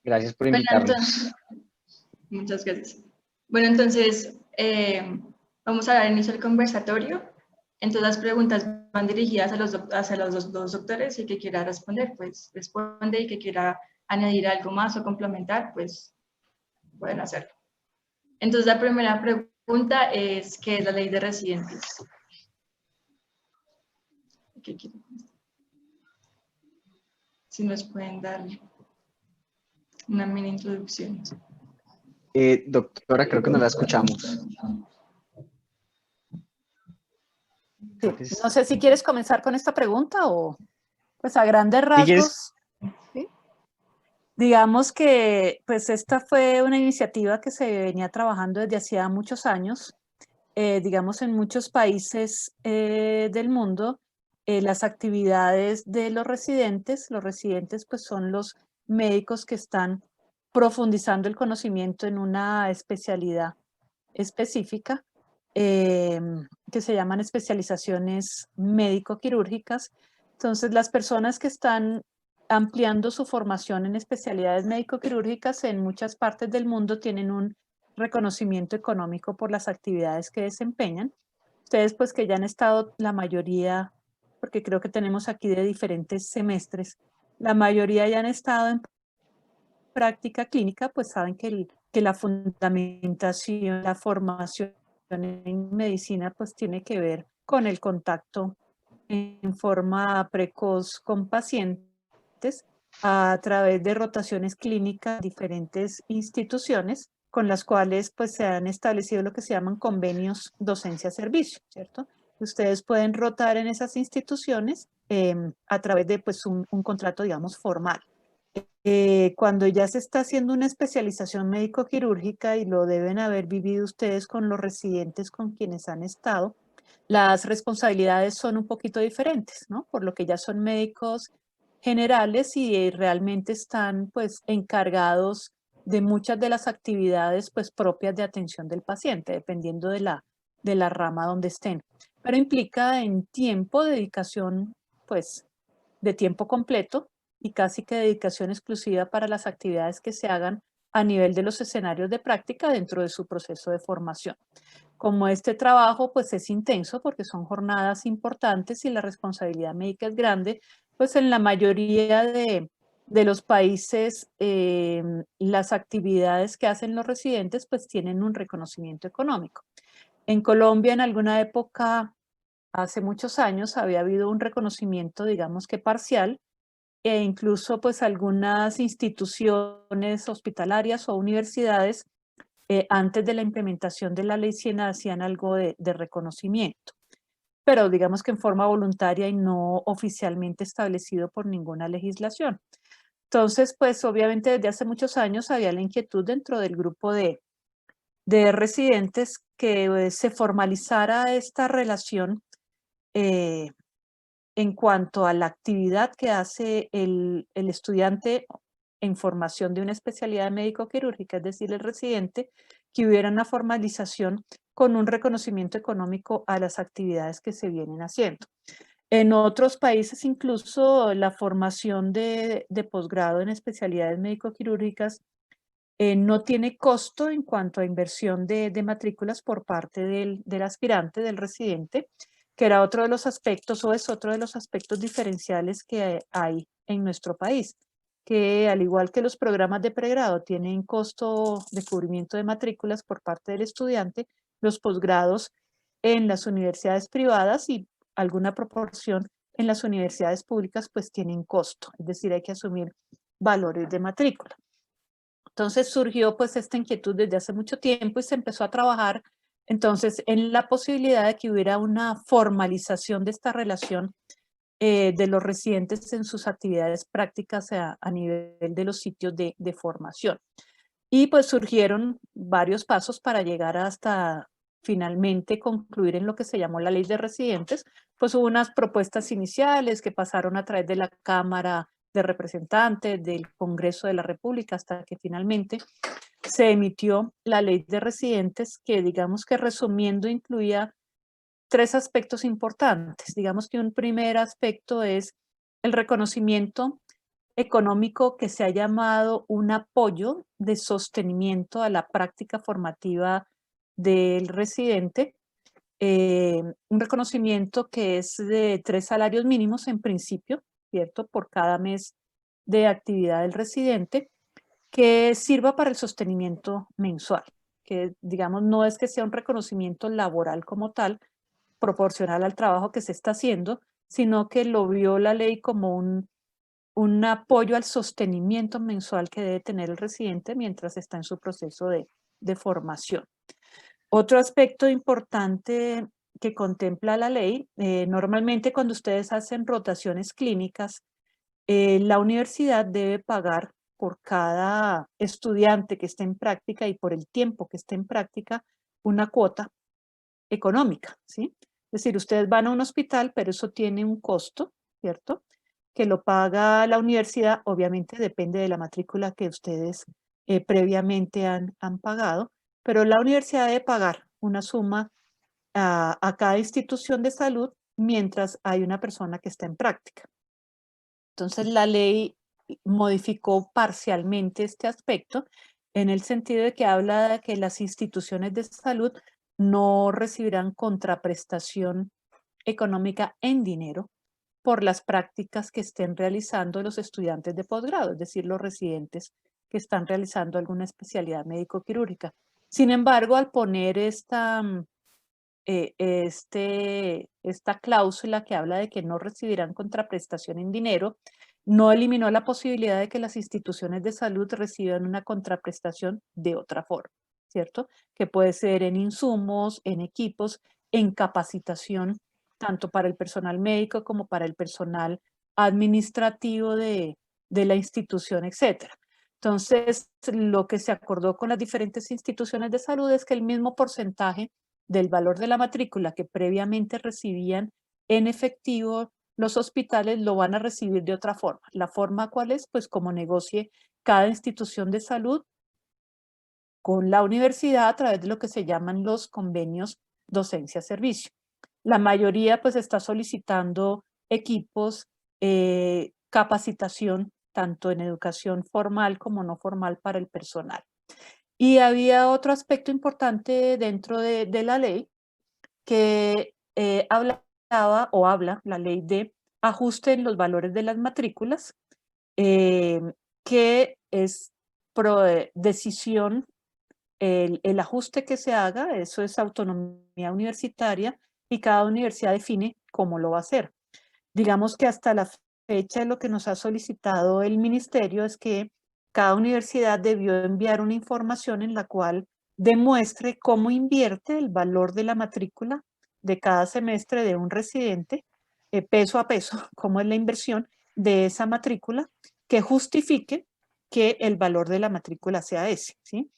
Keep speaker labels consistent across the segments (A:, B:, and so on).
A: Gracias por
B: Bueno,
A: invitarnos.
B: entonces, muchas gracias. Bueno, entonces, vamos a dar inicio al conversatorio. Entonces, las preguntas van dirigidas hacia los dos doctores y que quiera responder, pues responde, y que quiera añadir algo más o complementar, pues pueden hacerlo. Entonces, la primera pregunta es, ¿qué es la ley de residentes? Si nos pueden dar una mini introducción.
A: Doctora, creo que no la escuchamos.
C: Sí. No sé si quieres comenzar con esta pregunta o, pues a grandes rasgos. ¿Sí? Digamos que pues esta fue una iniciativa que se venía trabajando desde hacía muchos años. Digamos, en muchos países del mundo, las actividades de los residentes pues son los médicos que están profundizando el conocimiento en una especialidad específica, que se llaman especializaciones médico-quirúrgicas. Entonces, las personas que están ampliando su formación en especialidades médico-quirúrgicas en muchas partes del mundo tienen un reconocimiento económico por las actividades que desempeñan. Ustedes, pues que ya han estado la mayoría, porque creo que tenemos aquí de diferentes semestres, la mayoría ya han estado en práctica clínica, pues saben que la fundamentación, la formación en medicina, pues tiene que ver con el contacto en forma precoz con pacientes a través de rotaciones clínicas en diferentes instituciones con las cuales pues se han establecido lo que se llaman convenios docencia-servicio, ¿cierto? Ustedes pueden rotar en esas instituciones a través de pues un contrato, digamos, formal. Cuando ya se está haciendo una especialización médico-quirúrgica y lo deben haber vivido ustedes con los residentes con quienes han estado, las responsabilidades son un poquito diferentes, ¿no? Por lo que ya son médicos generales y realmente están pues encargados de muchas de las actividades pues propias de atención del paciente, dependiendo de la rama donde estén. Pero implica en tiempo, dedicación pues de tiempo completo y casi que dedicación exclusiva para las actividades que se hagan a nivel de los escenarios de práctica dentro de su proceso de formación. Como este trabajo pues es intenso porque son jornadas importantes y la responsabilidad médica es grande, pues en la mayoría de los países las actividades que hacen los residentes pues tienen un reconocimiento económico. En Colombia en alguna época, hace muchos años, había habido un reconocimiento, digamos que parcial, e incluso pues algunas instituciones hospitalarias o universidades antes de la implementación de la ley 100 hacían algo de reconocimiento, pero digamos que en forma voluntaria y no oficialmente establecido por ninguna legislación. Entonces, pues obviamente desde hace muchos años había la inquietud dentro del grupo de residentes que se formalizara esta relación en cuanto a la actividad que hace el estudiante en formación de una especialidad médico-quirúrgica, es decir, el residente, que hubiera una formalización con un reconocimiento económico a las actividades que se vienen haciendo. En otros países incluso la formación de posgrado en especialidades médico-quirúrgicas no tiene costo en cuanto a inversión de matrículas por parte del aspirante, del residente, que era otro de los aspectos o es otro de los aspectos diferenciales que hay en nuestro país, que al igual que los programas de pregrado tienen costo de cubrimiento de matrículas por parte del estudiante, los posgrados en las universidades privadas y alguna proporción en las universidades públicas pues tienen costo, es decir, hay que asumir valores de matrícula. Entonces surgió pues esta inquietud desde hace mucho tiempo y se empezó a trabajar entonces en la posibilidad de que hubiera una formalización de esta relación de los residentes en sus actividades prácticas a nivel de los sitios de formación. Y pues surgieron varios pasos para llegar hasta finalmente concluir en lo que se llamó la ley de residentes. Pues hubo unas propuestas iniciales que pasaron a través de la Cámara de Representantes, del Congreso de la República, hasta que finalmente se emitió la ley de residentes que digamos que resumiendo incluía tres aspectos importantes. Digamos que un primer aspecto es el reconocimiento económico que se ha llamado un apoyo de sostenimiento a la práctica formativa del residente, un reconocimiento que es de 3 salarios mínimos en principio, ¿cierto? Por cada mes de actividad del residente, que sirva para el sostenimiento mensual, que digamos no es que sea un reconocimiento laboral como tal, proporcional al trabajo que se está haciendo, sino que lo vio la ley como un apoyo al sostenimiento mensual que debe tener el residente mientras está en su proceso de formación. Otro aspecto importante que contempla la ley, normalmente cuando ustedes hacen rotaciones clínicas, la universidad debe pagar por cada estudiante que esté en práctica y por el tiempo que esté en práctica una cuota económica, ¿sí? Es decir, ustedes van a un hospital, pero eso tiene un costo, ¿cierto? Que lo paga la universidad, obviamente depende de la matrícula que ustedes previamente han pagado, pero la universidad debe pagar una suma a cada institución de salud mientras hay una persona que está en práctica. Entonces la ley modificó parcialmente este aspecto en el sentido de que habla de que las instituciones de salud no recibirán contraprestación económica en dinero por las prácticas que estén realizando los estudiantes de posgrado, es decir, los residentes que están realizando alguna especialidad médico-quirúrgica. Sin embargo, al poner esta cláusula que habla de que no recibirán contraprestación en dinero, no eliminó la posibilidad de que las instituciones de salud reciban una contraprestación de otra forma, ¿cierto? Que puede ser en insumos, en equipos, en capacitación, tanto para el personal médico como para el personal administrativo de la institución, etcétera. Entonces, lo que se acordó con las diferentes instituciones de salud es que el mismo porcentaje del valor de la matrícula que previamente recibían en efectivo los hospitales lo van a recibir de otra forma. ¿La forma cuál es? Pues como negocie cada institución de salud con la universidad a través de lo que se llaman los convenios docencia-servicio. La mayoría pues está solicitando equipos, capacitación, tanto en educación formal como no formal para el personal. Y había otro aspecto importante dentro de la ley que hablaba o habla la ley de ajuste en los valores de las matrículas, que es decisión, el ajuste que se haga, eso es autonomía universitaria y cada universidad define cómo lo va a hacer. Digamos que hasta la fecha lo que nos ha solicitado el ministerio es que cada universidad debió enviar una información en la cual demuestre cómo invierte el valor de la matrícula de cada semestre de un residente, peso a peso, cómo es la inversión de esa matrícula, que justifique que el valor de la matrícula sea ese, ¿sí?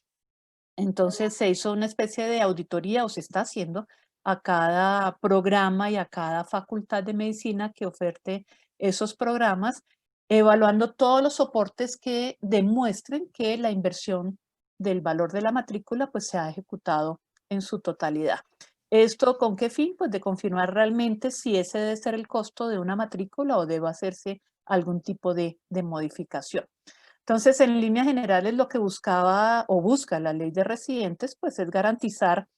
C: Entonces se hizo una especie de auditoría o se está haciendo a cada programa y a cada facultad de medicina que oferte esos programas, evaluando todos los soportes que demuestren que la inversión del valor de la matrícula pues se ha ejecutado en su totalidad. ¿Esto con qué fin? Pues de confirmar realmente si ese debe ser el costo de una matrícula o debe hacerse algún tipo de modificación. Entonces, en líneas generales, lo que buscaba o busca la ley de residentes, pues es garantizar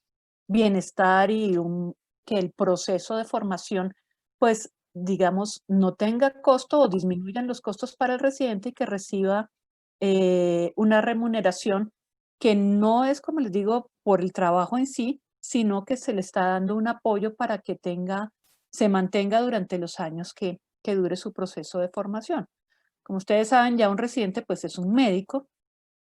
C: bienestar y que el proceso de formación, pues digamos, no tenga costo o disminuyan los costos para el residente y que reciba una remuneración que no es, como les digo, por el trabajo en sí, sino que se le está dando un apoyo para que se mantenga durante los años que dure su proceso de formación. Como ustedes saben, ya un residente pues es un médico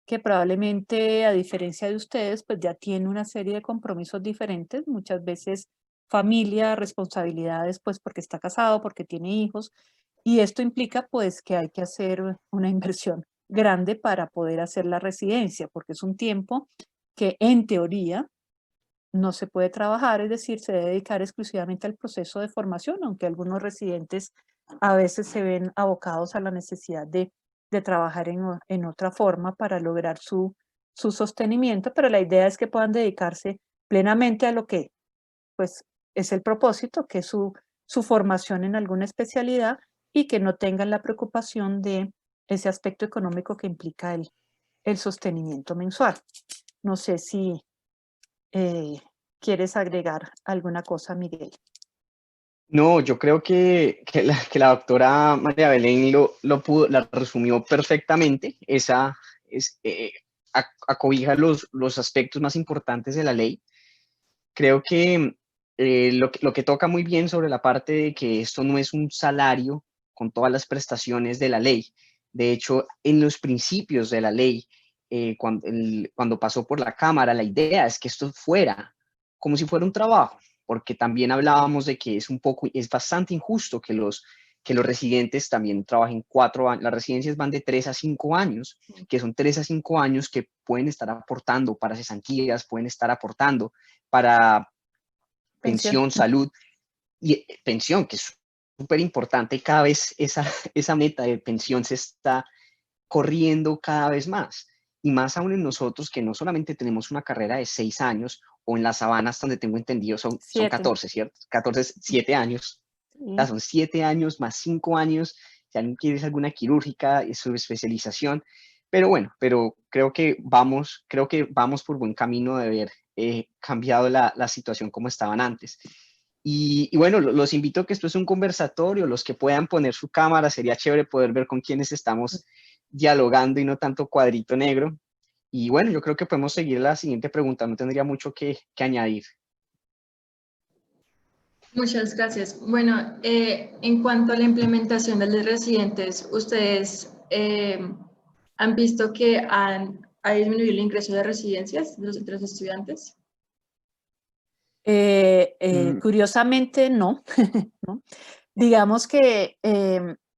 C: que probablemente, a diferencia de ustedes, pues ya tiene una serie de compromisos diferentes, muchas veces familia, responsabilidades, pues porque está casado, porque tiene hijos, y esto implica pues que hay que hacer una inversión grande para poder hacer la residencia, porque es un tiempo que en teoría no se puede trabajar, es decir, se debe dedicar exclusivamente al proceso de formación, aunque algunos residentes a veces se ven abocados a la necesidad de trabajar en otra forma para lograr su sostenimiento, pero la idea es que puedan dedicarse plenamente a lo que pues, es el propósito, que es su formación en alguna especialidad y que no tengan la preocupación de ese aspecto económico que implica el sostenimiento mensual. No sé si quieres agregar alguna cosa, Miguel.
A: No, yo creo que la doctora María Belén la resumió perfectamente. Esa acobija los aspectos más importantes de la ley. Creo que lo que toca muy bien sobre la parte de que esto no es un salario con todas las prestaciones de la ley. De hecho, en los principios de la ley, cuando pasó por la Cámara, la idea es que esto fuera como si fuera un trabajo, porque también hablábamos de que es bastante injusto que los residentes también trabajen 4 años. Las residencias van de 3 a 5 años, que son 3 a 5 años que pueden estar aportando para cesantías, pueden estar aportando para pensión, salud y pensión, que es súper importante. Cada vez esa meta de pensión se está corriendo cada vez más. Y más aún en nosotros, que no solamente tenemos una carrera de 6 años, o en las sabanas, donde tengo entendido, son 14, ¿cierto? 14, 7 años. O sea, son 7 años más 5 años. Si alguien quiere alguna quirúrgica, es su especialización. Pero bueno, creo que vamos por buen camino de haber cambiado la situación como estaban antes. Y bueno, los invito a que esto es un conversatorio, los que puedan poner su cámara, sería chévere poder ver con quiénes estamos dialogando y no tanto cuadrito negro. Y bueno, yo creo que podemos seguir la siguiente pregunta, no tendría mucho que añadir.
B: Muchas gracias. Bueno, en cuanto a la implementación de los residentes, ¿ustedes han visto que ha disminuido el ingreso de residencias de los estudiantes?
C: Curiosamente, no. ¿no? Digamos que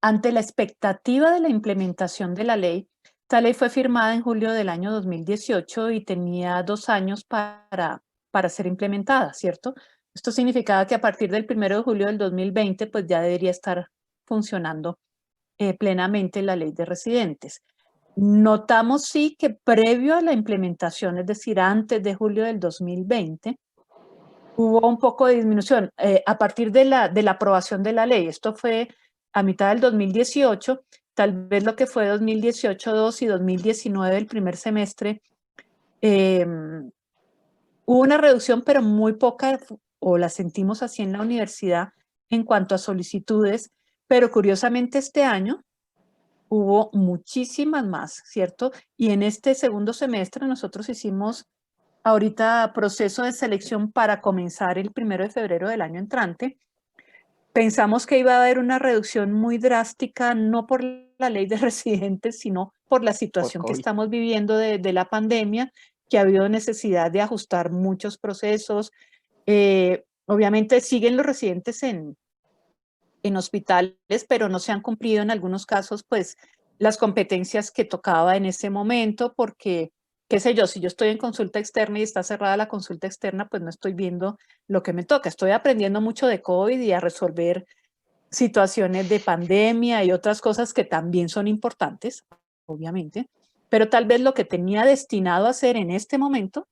C: ante la expectativa de la implementación de la ley, esta ley fue firmada en julio del año 2018 y tenía 2 años para ser implementada, ¿cierto? Esto significaba que a partir del 1 de julio del 2020, pues ya debería estar funcionando plenamente la ley de residentes. Notamos sí que previo a la implementación, es decir, antes de julio del 2020, hubo un poco de disminución a partir de la aprobación de la ley. Esto fue a mitad del 2018, tal vez lo que fue 2018-2 y 2019, el primer semestre, hubo una reducción, pero muy poca, o la sentimos así en la universidad, en cuanto a solicitudes, pero curiosamente este año hubo muchísimas más, ¿cierto? Y en este segundo semestre nosotros hicimos ahorita proceso de selección para comenzar el 1 de febrero del año entrante. Pensamos que iba a haber una reducción muy drástica, no por la ley de residentes, sino por la situación que estamos viviendo de la pandemia, que ha habido necesidad de ajustar muchos procesos. Obviamente siguen los residentes en hospitales, pero no se han cumplido en algunos casos, pues, las competencias que tocaba en ese momento, porque, qué sé yo, si yo estoy en consulta externa y está cerrada la consulta externa, pues no estoy viendo lo que me toca. Estoy aprendiendo mucho de COVID y a resolver situaciones de pandemia y otras cosas que también son importantes, obviamente, pero tal vez lo que tenía destinado a hacer en este momento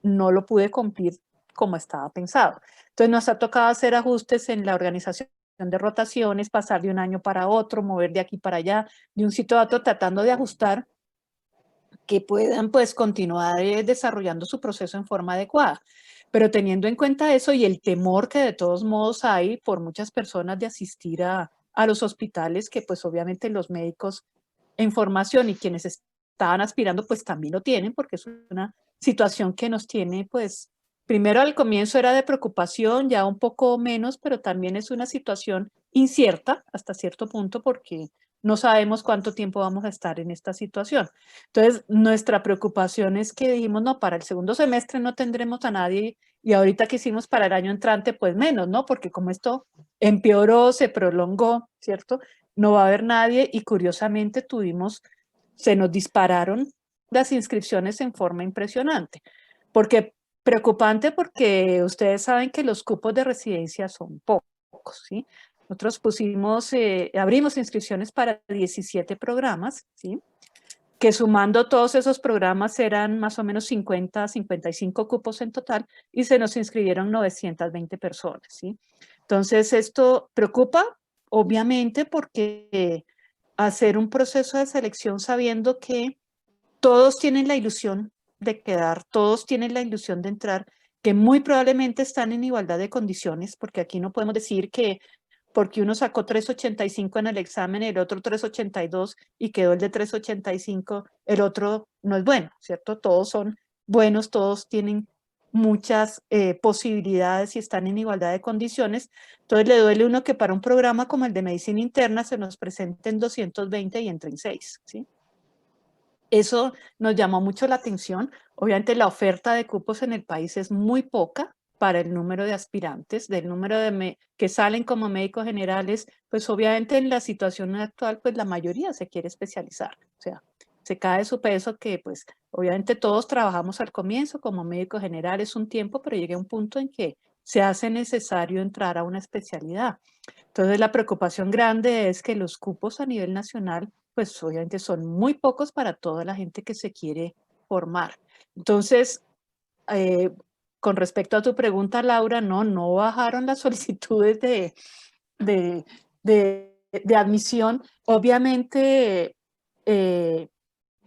C: no lo pude cumplir como estaba pensado. Entonces nos ha tocado hacer ajustes en la organización de rotaciones, pasar de un año para otro, mover de aquí para allá, de un sitio a otro, tratando de ajustar que puedan pues continuar desarrollando su proceso en forma adecuada. Pero teniendo en cuenta eso y el temor que de todos modos hay por muchas personas de asistir a los hospitales, que pues obviamente los médicos en formación y quienes estaban aspirando pues también lo tienen, porque es una situación que nos tiene pues, primero al comienzo era de preocupación, ya un poco menos, pero también es una situación incierta hasta cierto punto porque no sabemos cuánto tiempo vamos a estar en esta situación. Entonces, nuestra preocupación es que dijimos, no, para el segundo semestre no tendremos a nadie y ahorita que hicimos para el año entrante, pues menos, ¿no? Porque como esto empeoró, se prolongó, ¿cierto? No va a haber nadie y curiosamente se nos dispararon las inscripciones en forma impresionante. Porque preocupante porque ustedes saben que los cupos de residencia son pocos, ¿sí? Nosotros abrimos inscripciones para 17 programas, ¿sí? Que sumando todos esos programas eran más o menos 50, 55 cupos en total y se nos inscribieron 920 personas, ¿sí? Entonces esto preocupa, obviamente, porque hacer un proceso de selección sabiendo que todos tienen la ilusión de quedar, todos tienen la ilusión de entrar, que muy probablemente están en igualdad de condiciones, porque aquí no podemos decir que porque uno sacó 3.85 en el examen, el otro 3.82 y quedó el de 3.85, el otro no es bueno, ¿cierto? Todos son buenos, todos tienen muchas posibilidades y están en igualdad de condiciones. Entonces le duele uno que para un programa como el de medicina interna se nos presenten 220 y entren 6, ¿sí? Eso nos llamó mucho la atención. Obviamente la oferta de cupos en el país es muy poca para el número de aspirantes, del número de que salen como médicos generales, pues obviamente en la situación actual, pues la mayoría se quiere especializar. O sea, se cae su peso que pues obviamente todos trabajamos al comienzo como médicos generales un tiempo, pero llega un punto en que se hace necesario entrar a una especialidad. Entonces la preocupación grande es que los cupos a nivel nacional pues obviamente son muy pocos para toda la gente que se quiere formar. Entonces, eh, con respecto a tu pregunta, Laura, no bajaron las solicitudes de, de admisión. Obviamente,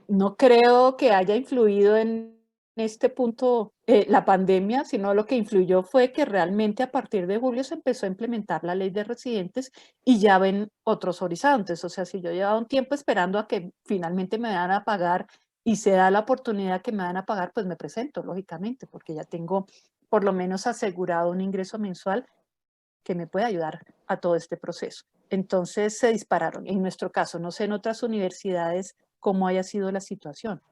C: no creo que haya influido en este punto la pandemia, sino lo que influyó fue que realmente a partir de julio se empezó a implementar la ley de residentes y ya ven otros horizontes. O sea, si yo llevaba un tiempo esperando a que finalmente me van a pagar y se da la oportunidad que me van a pagar, pues me presento, lógicamente, porque ya tengo por lo menos asegurado un ingreso mensual que me puede ayudar a todo este proceso. Entonces se dispararon. En nuestro caso, no sé en otras universidades cómo haya sido la situación.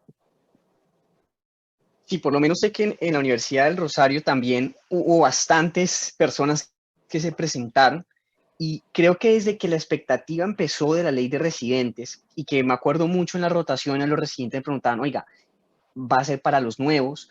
A: Sí, por lo menos sé que en la Universidad del Rosario también hubo bastantes personas que se presentaron y creo que desde que la expectativa empezó de la ley de residentes y que me acuerdo mucho en la rotación a los residentes me preguntaban, oiga, ¿va a ser para los nuevos?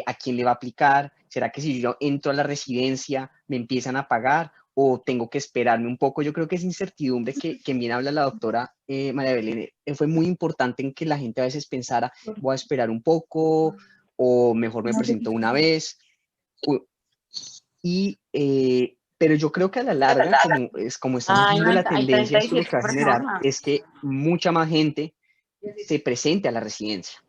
A: ¿A quién le va a aplicar? ¿Será que si yo entro a la residencia me empiezan a pagar o tengo que esperarme un poco? Yo creo que esa incertidumbre que bien habla la doctora María Belén fue muy importante en que la gente a veces pensara, voy a esperar un poco o mejor me presento una vez. Y, pero yo creo que a la larga, como estamos viendo la tendencia, esto lo que va a generar es que mucha más gente se presente a la residencia.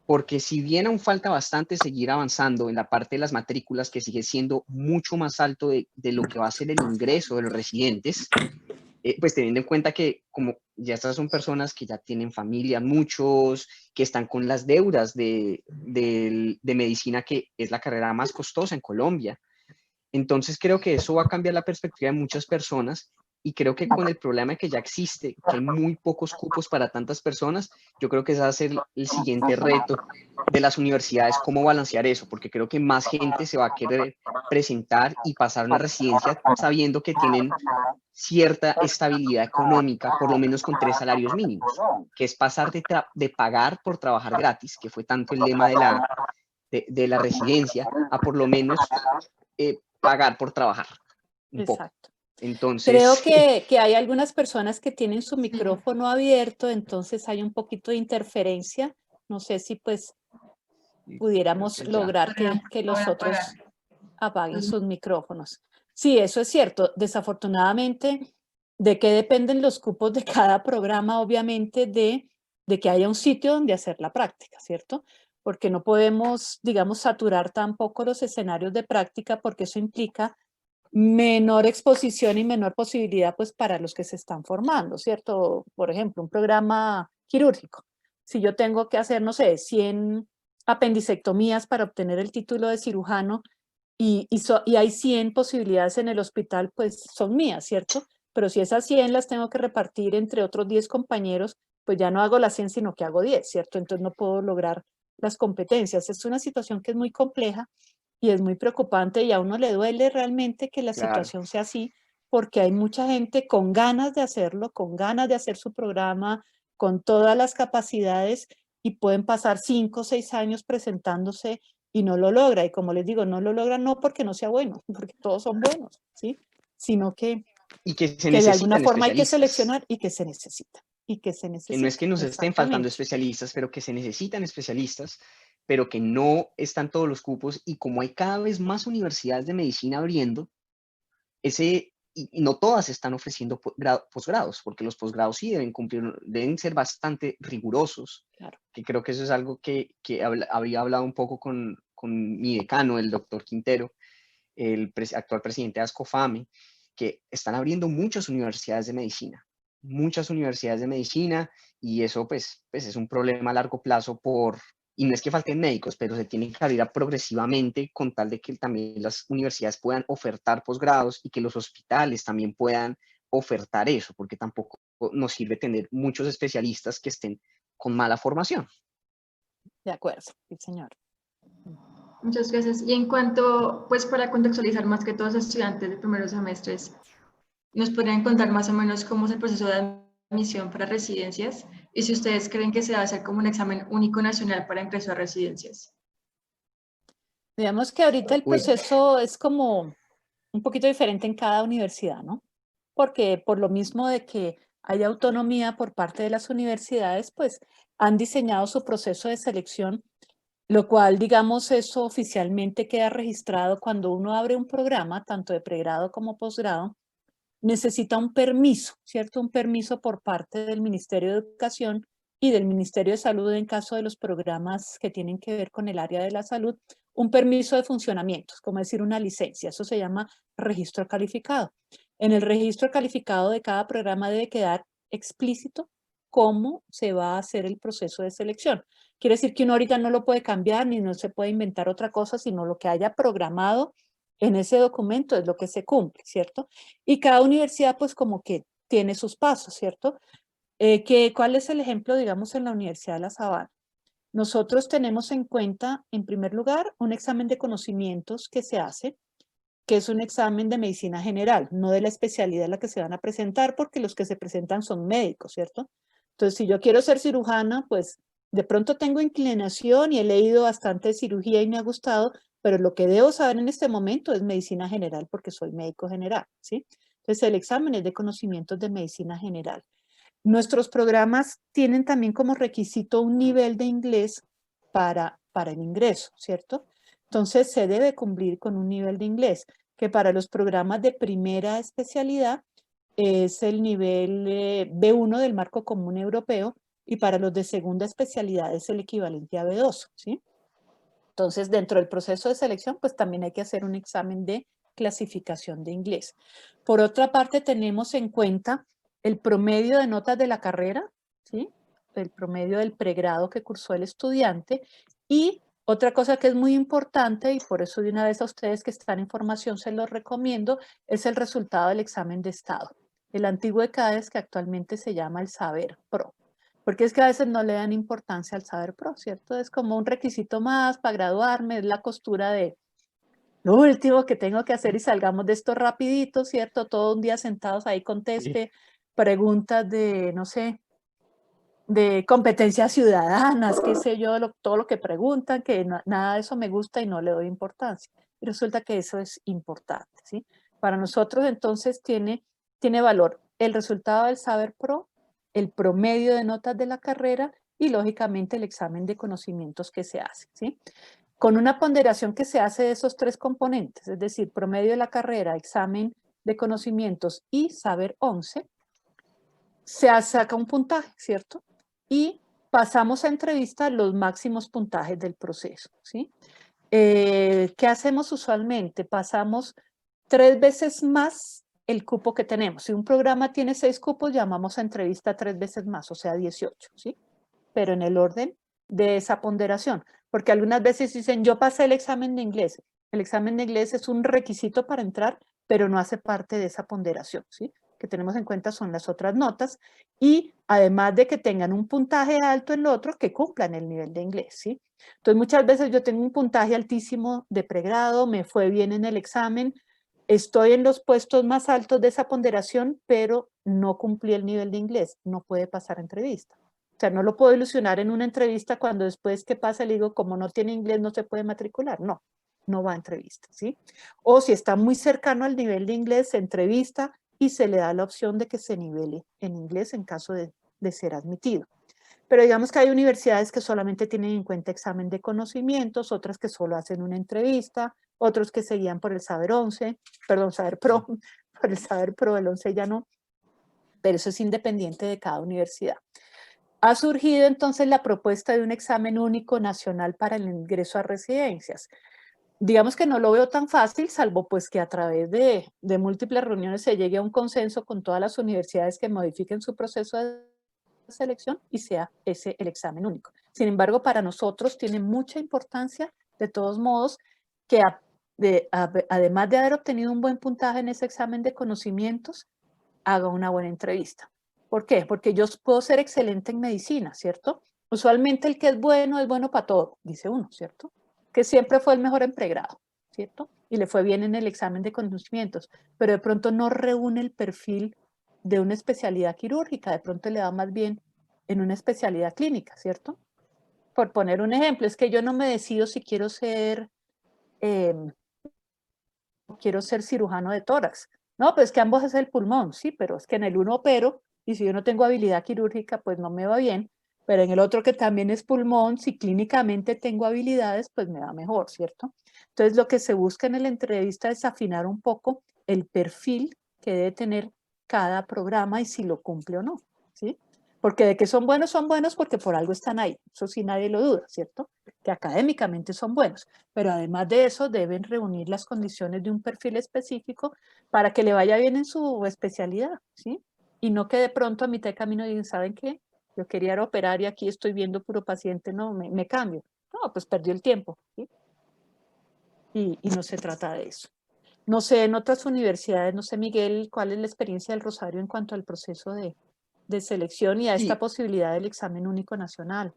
A: Porque si bien aún falta bastante seguir avanzando en la parte de las matrículas, que sigue siendo mucho más alto de lo que va a ser el ingreso de los residentes, pues teniendo en cuenta que como ya estas son personas que ya tienen familia, muchos que están con las deudas de medicina, que es la carrera más costosa en Colombia. Entonces creo que eso va a cambiar la perspectiva de muchas personas y creo que con el problema que ya existe, que hay muy pocos cupos para tantas personas, yo creo que ese va a ser el siguiente reto de las universidades, cómo balancear eso, porque creo que más gente se va a querer presentar y pasar una residencia sabiendo que tienen cierta estabilidad económica, por lo menos con 3 salarios mínimos, que es pasar de pagar por trabajar gratis, que fue tanto el lema de la residencia, a por lo menos pagar por trabajar un poco.
C: Exacto. Creo
A: Entonces,
C: que hay algunas personas que tienen su micrófono abierto, entonces hay un poquito de interferencia. No sé si pues pudiéramos lograr que los otros apaguen sus micrófonos. Sí, eso es cierto. Desafortunadamente, ¿de qué dependen los cupos de cada programa? Obviamente de que haya un sitio donde hacer la práctica, ¿cierto? Porque no podemos, digamos, saturar tampoco los escenarios de práctica porque eso implica menor exposición y menor posibilidad pues para los que se están formando, ¿cierto? Por ejemplo, un programa quirúrgico. Si yo tengo que hacer, no sé, 100 apendicectomías para obtener el título de cirujano y hay 100 posibilidades en el hospital, pues son mías, ¿cierto? Pero si esas 100 las tengo que repartir entre otros 10 compañeros, pues ya no hago las 100, sino que hago 10, ¿cierto? Entonces no puedo lograr las competencias. Es una situación que es muy compleja y es muy preocupante y a uno le duele realmente que la
A: claro.
C: situación sea así, porque hay mucha gente con ganas de hacerlo, con ganas de hacer su programa, con todas las capacidades y pueden pasar 5 o 6 años presentándose y no lo logra. Y como les digo, no lo logra no porque no sea bueno, porque todos son buenos, ¿sí? Sino
A: Y que se
C: que de alguna
A: necesitan
C: forma hay que
A: especialistas.
C: seleccionar y que se necesita. Y que se
A: Que no es
C: necesita,
A: que nos estén faltando
C: exactamente.
A: especialistas, pero que se necesitan especialistas, pero que no están todos los cupos. Y como hay cada vez más universidades de medicina abriendo, ese y no todas están ofreciendo posgrados, porque los posgrados sí deben ser bastante rigurosos,
C: claro.
A: Que creo que eso es algo que había hablado un poco con mi decano, el doctor Quintero, el actual presidente de ASCOFAME, que están abriendo muchas universidades de medicina, y eso pues es un problema a largo plazo y no es que falten médicos, pero se tienen que abrir progresivamente con tal de que también las universidades puedan ofertar posgrados y que los hospitales también puedan ofertar eso, porque tampoco nos sirve tener muchos especialistas que estén con mala formación.
C: De acuerdo, sí, señor.
B: Muchas gracias. Y en cuanto, pues para contextualizar más que todos los estudiantes de primeros semestres, ¿nos podrían contar más o menos cómo es el proceso de admisión para residencias? Y si ustedes creen que se va a hacer como un examen único nacional para ingreso a residencias.
C: Digamos que ahorita el proceso es como un poquito diferente en cada universidad, ¿no? Porque por lo mismo de que hay autonomía por parte de las universidades, pues han diseñado su proceso de selección, lo cual, digamos, eso oficialmente queda registrado cuando uno abre un programa, tanto de pregrado como posgrado, necesita un permiso, ¿cierto? Un permiso por parte del Ministerio de Educación y del Ministerio de Salud en caso de los programas que tienen que ver con el área de la salud, un permiso de funcionamiento, como decir una licencia, eso se llama registro calificado. En el registro calificado de cada programa debe quedar explícito cómo se va a hacer el proceso de selección. Quiere decir que uno ahorita no lo puede cambiar ni no se puede inventar otra cosa, sino lo que haya programado en ese documento es lo que se cumple, ¿cierto? Y cada universidad pues como que tiene sus pasos, ¿cierto? ¿Cuál es el ejemplo, digamos, en la Universidad de La Sabana? Nosotros tenemos en cuenta, en primer lugar, un examen de conocimientos que se hace, que es un examen de medicina general, no de la especialidad en la que se van a presentar, porque los que se presentan son médicos, ¿cierto? Entonces, si yo quiero ser cirujana, pues de pronto tengo inclinación y he leído bastante de cirugía y me ha gustado, pero lo que debo saber en este momento es medicina general porque soy médico general, ¿sí? Entonces, el examen es de conocimientos de medicina general. Nuestros programas tienen también como requisito un nivel de inglés para el ingreso, ¿cierto? Entonces, se debe cumplir con un nivel de inglés, que para los programas de primera especialidad es el nivel B1 del Marco Común Europeo y para los de segunda especialidad es el equivalente a B2, ¿sí? Entonces, dentro del proceso de selección, pues también hay que hacer un examen de clasificación de inglés. Por otra parte, tenemos en cuenta el promedio de notas de la carrera, ¿sí? El promedio del pregrado que cursó el estudiante. Y otra cosa que es muy importante, y por eso de una vez a ustedes que están en formación se los recomiendo, es el resultado del examen de estado. El antiguo ECADES que actualmente se llama el Saber Pro. Porque es que a veces no le dan importancia al Saber Pro, ¿cierto? Es como un requisito más para graduarme, es la costura de lo último que tengo que hacer y salgamos de esto rapidito, ¿cierto? Todo un día sentados ahí conteste preguntas de, no sé, de competencias ciudadanas, qué sé yo, todo lo que preguntan, que nada de eso me gusta y no le doy importancia. Y resulta que eso es importante, ¿sí? Para nosotros entonces tiene valor el resultado del Saber Pro, el promedio de notas de la carrera y lógicamente el examen de conocimientos que se hace, ¿sí? Con una ponderación que se hace de esos tres componentes, es decir, promedio de la carrera, examen de conocimientos y Saber 11, se saca un puntaje, ¿cierto? Y pasamos a entrevista los máximos puntajes del proceso, ¿sí? ¿Qué hacemos usualmente? Pasamos 3 veces más el cupo que tenemos. Si un programa tiene 6 cupos, llamamos a entrevista 3 veces más, o sea, 18, ¿sí? Pero en el orden de esa ponderación. Porque algunas veces dicen, yo pasé el examen de inglés. El examen de inglés es un requisito para entrar, pero no hace parte de esa ponderación, ¿sí? Que tenemos en cuenta son las otras notas y además de que tengan un puntaje alto en lo otro, que cumplan el nivel de inglés, ¿sí? Entonces muchas veces yo tengo un puntaje altísimo de pregrado, me fue bien en el examen, estoy en los puestos más altos de esa ponderación, pero no cumplí el nivel de inglés, no puede pasar entrevista. O sea, no lo puedo ilusionar en una entrevista cuando después que pasa le digo, como no tiene inglés no se puede matricular. No, no va a entrevista, ¿sí? O si está muy cercano al nivel de inglés, se entrevista y se le da la opción de que se nivele en inglés en caso de ser admitido. Pero digamos que hay universidades que solamente tienen en cuenta examen de conocimientos, otras que solo hacen una entrevista, otros que se guían por el Saber 11, perdón, Saber Pro, por el saber pro del 11 ya no, pero eso es independiente de cada universidad. Ha surgido entonces la propuesta de un examen único nacional para el ingreso a residencias. Digamos que no lo veo tan fácil, salvo pues que a través de múltiples reuniones se llegue a un consenso con todas las universidades que modifiquen su proceso de selección y sea ese el examen único. Sin embargo, para nosotros tiene mucha importancia, de todos modos, que además de haber obtenido un buen puntaje en ese examen de conocimientos, haga una buena entrevista. ¿Por qué? Porque yo puedo ser excelente en medicina, ¿cierto? Usualmente el que es bueno para todo, dice uno, ¿cierto? Que siempre fue el mejor en pregrado, ¿cierto? Y le fue bien en el examen de conocimientos, pero de pronto no reúne el perfil de una especialidad quirúrgica, de pronto le va más bien en una especialidad clínica, ¿cierto? Por poner un ejemplo, es que yo no me decido si quiero ser cirujano de tórax. No, pues que ambos es el pulmón, sí, pero es que en el uno opero y si yo no tengo habilidad quirúrgica, pues no me va bien, pero en el otro que también es pulmón, si clínicamente tengo habilidades, pues me va mejor, ¿cierto? Entonces lo que se busca en la entrevista es afinar un poco el perfil que debe tener cada programa y si lo cumple o no, ¿sí? Porque de que son buenos porque por algo están ahí, eso sí nadie lo duda, ¿cierto? Que académicamente son buenos, pero además de eso deben reunir las condiciones de un perfil específico para que le vaya bien en su especialidad, ¿sí? Y no que de pronto a mitad de camino digan, ¿saben qué? Yo quería operar y aquí estoy viendo puro paciente, no, me cambio. No, pues perdió el tiempo, ¿sí? Y no se trata de eso. No sé, en otras universidades, no sé, Miguel, ¿cuál es la experiencia del Rosario en cuanto al proceso de selección y a esta
A: Sí,
C: posibilidad del examen único nacional?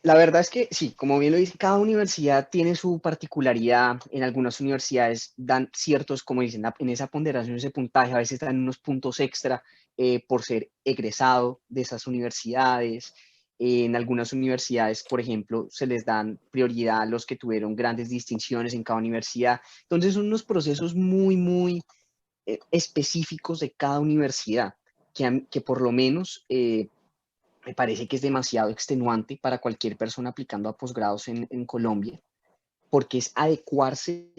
A: la verdad es que sí, como bien lo dice, cada universidad tiene su particularidad. En algunas universidades dan ciertos, como dicen, en esa ponderación, ese puntaje, a veces dan unos puntos extra por ser egresado de esas universidades. En algunas universidades, por ejemplo, se les dan prioridad a los que tuvieron grandes distinciones en cada universidad. Entonces son unos procesos muy específicos de cada universidad, que por lo menos me parece que es demasiado extenuante para cualquier persona aplicando a posgrados en Colombia, porque es adecuarse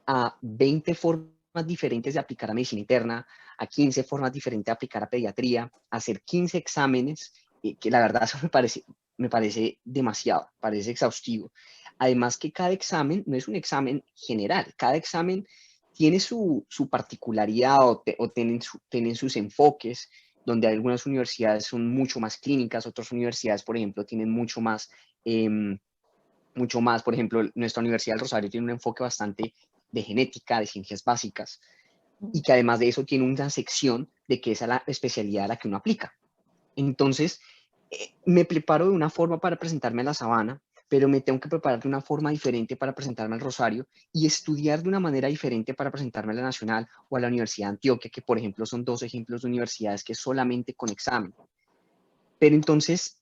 A: a 20 formas diferentes de aplicar a medicina interna, a 15 formas diferentes de aplicar a pediatría, a hacer 15 exámenes, que la verdad eso me parece demasiado, parece exhaustivo. Además que cada examen no es un examen general, cada examen tiene su particularidad o tienen sus enfoques, donde algunas universidades son mucho más clínicas, otras universidades, por ejemplo, tienen mucho más, por ejemplo, nuestra Universidad del Rosario tiene un enfoque bastante de genética, de ciencias básicas, y que además de eso tiene una sección de que esa es la especialidad a la que uno aplica. Entonces, me preparo de una forma para presentarme a la Sabana, pero me tengo que preparar de una forma diferente para presentarme al Rosario y estudiar de una manera diferente para presentarme a la Nacional o a la Universidad de Antioquia, que por ejemplo son dos ejemplos de universidades que solamente con examen. Pero entonces,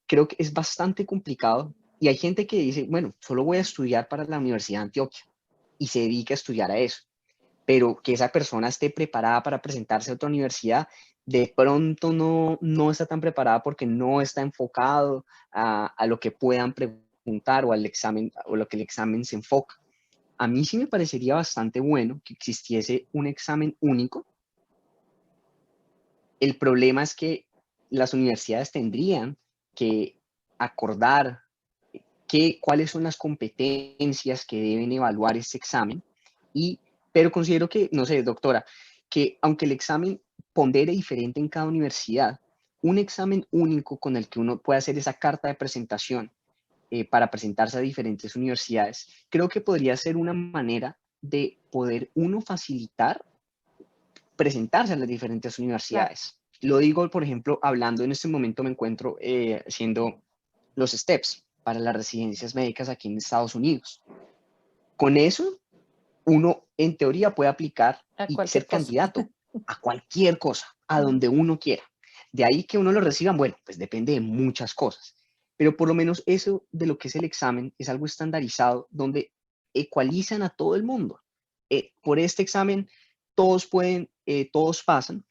A: creo que es bastante complicado y hay gente que dice, bueno, solo voy a estudiar para la Universidad de Antioquia y se dedica a estudiar a eso, pero que esa persona esté preparada para presentarse a otra universidad, de pronto no está tan preparada porque no está enfocado a lo que puedan preguntar o al examen o lo que el examen se enfoca. A mí sí me parecería bastante bueno que existiese un examen único. El problema es que las universidades tendrían que acordar cuáles son las competencias que deben evaluar este examen, pero considero que, no sé, doctora, que aunque el examen pondere diferente en cada universidad, un examen único con el que uno puede hacer esa carta de presentación para presentarse a diferentes universidades, creo que podría ser una manera de poder uno facilitar presentarse a las diferentes
C: Claro.
A: universidades. Lo digo, por ejemplo, hablando en este momento me encuentro haciendo los STEPS para las residencias médicas aquí en Estados Unidos. Con eso, uno en teoría puede aplicar
C: A
A: y
C: cualquier
A: ser
C: cosa.
A: candidato a cualquier cosa, a donde uno quiera. De ahí que uno lo reciban, bueno, pues depende de muchas cosas. Pero por lo menos eso de lo que es el examen es algo estandarizado donde ecualizan a todo el mundo. Por este examen todos pasan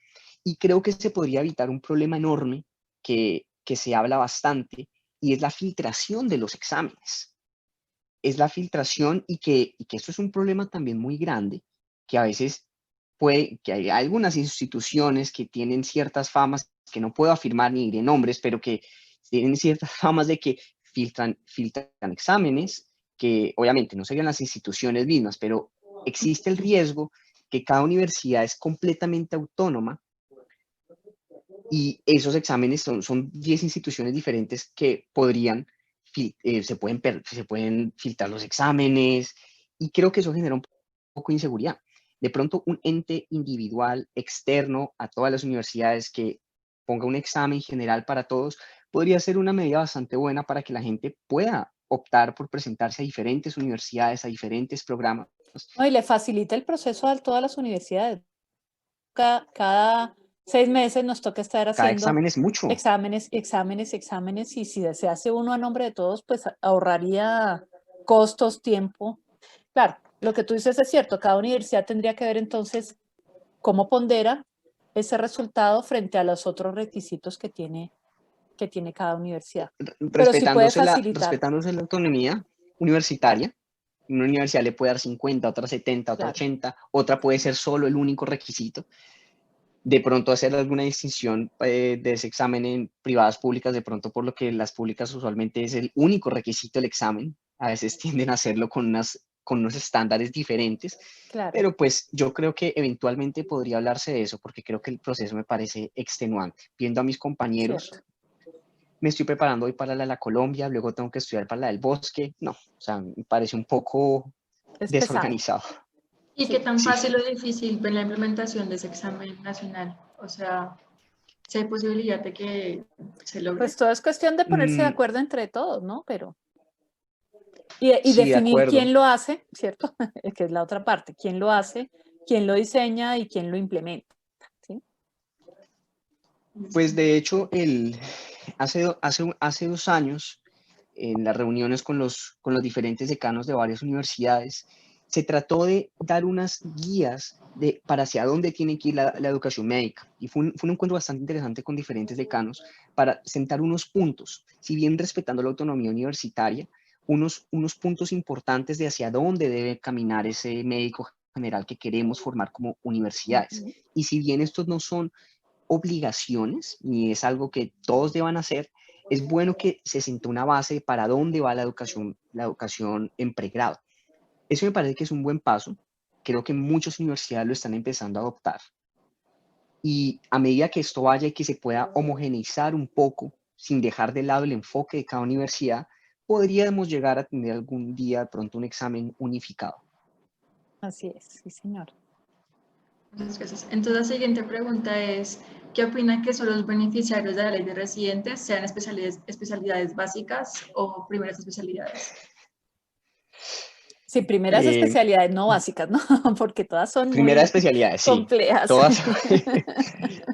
A: y creo que se podría evitar un problema enorme que se habla bastante y es la filtración de los exámenes. Es la filtración y que esto es un problema también muy grande, que a veces que hay algunas instituciones que tienen ciertas famas, que no puedo afirmar ni de nombres, pero que tienen ciertas famas de que filtran exámenes, que obviamente no serían las instituciones mismas, pero existe el riesgo que cada universidad es completamente autónoma y esos exámenes son 10 instituciones diferentes que podrían, se pueden filtrar los exámenes, y creo que eso genera un poco de inseguridad. De pronto, un ente individual externo a todas las universidades que ponga un examen general para todos podría ser una medida bastante buena para que la gente pueda optar por presentarse a diferentes universidades, a diferentes programas.
C: No, y le facilita el proceso a todas las universidades. Cada 6 meses nos toca estar
A: Cada
C: haciendo
A: examen es mucho.
C: exámenes, y si se hace uno a nombre de todos, pues ahorraría costos, tiempo. Claro, lo que tú dices es cierto, cada universidad tendría que ver entonces cómo pondera ese resultado frente a los otros requisitos que tiene cada universidad. Pero sí puede facilitar.
A: Respetándose la autonomía universitaria. Una universidad le puede dar 50, otra 70, otra 80, otra puede ser solo el único requisito. De pronto hacer alguna distinción de ese examen en privadas públicas, de pronto por lo que las públicas usualmente es el único requisito del examen. A veces tienden a hacerlo con unos estándares diferentes, pero pues yo creo que eventualmente podría hablarse de eso, porque creo que el proceso me parece extenuante. Viendo a mis compañeros, me estoy preparando hoy para la Colombia, luego tengo que estudiar para la del Bosque. No, o sea, me parece un poco desorganizado.
B: ¿Y qué tan fácil o difícil ve la implementación de ese examen nacional? O sea, ¿si hay posibilidad de que se logre?
C: Pues todo es cuestión de ponerse de acuerdo entre todos, ¿no? Pero
A: sí,
C: definir quién lo hace, ¿cierto? Que es la otra parte, quién lo hace, quién lo diseña y quién lo implementa, ¿sí?
A: Pues de hecho, hace 2 años, en las reuniones con los diferentes decanos de varias universidades, se trató de dar unas guías para hacia dónde tiene que ir la educación médica. Y fue un encuentro bastante interesante con diferentes decanos para sentar unos puntos, si bien respetando la autonomía universitaria, unos puntos importantes de hacia dónde debe caminar ese médico general que queremos formar como universidades. Y si bien estos no son obligaciones ni es algo que todos deban hacer, es bueno que se siente una base para dónde va la educación en pregrado. Eso me parece que es un buen paso. Creo que muchas universidades lo están empezando a adoptar. Y a medida que esto vaya y que se pueda homogeneizar un poco, sin dejar de lado el enfoque de cada universidad, podríamos llegar a tener algún día de pronto un examen unificado.
C: Así es, sí, señor.
B: Muchas gracias. Entonces, la siguiente pregunta es, ¿qué opina que son los beneficiarios de la ley de residentes, sean especialidades básicas o primeras especialidades?
C: Sí, primeras especialidades, no básicas, ¿no? Porque todas son
A: primeras especialidades,
C: complejas.
A: Sí, todas.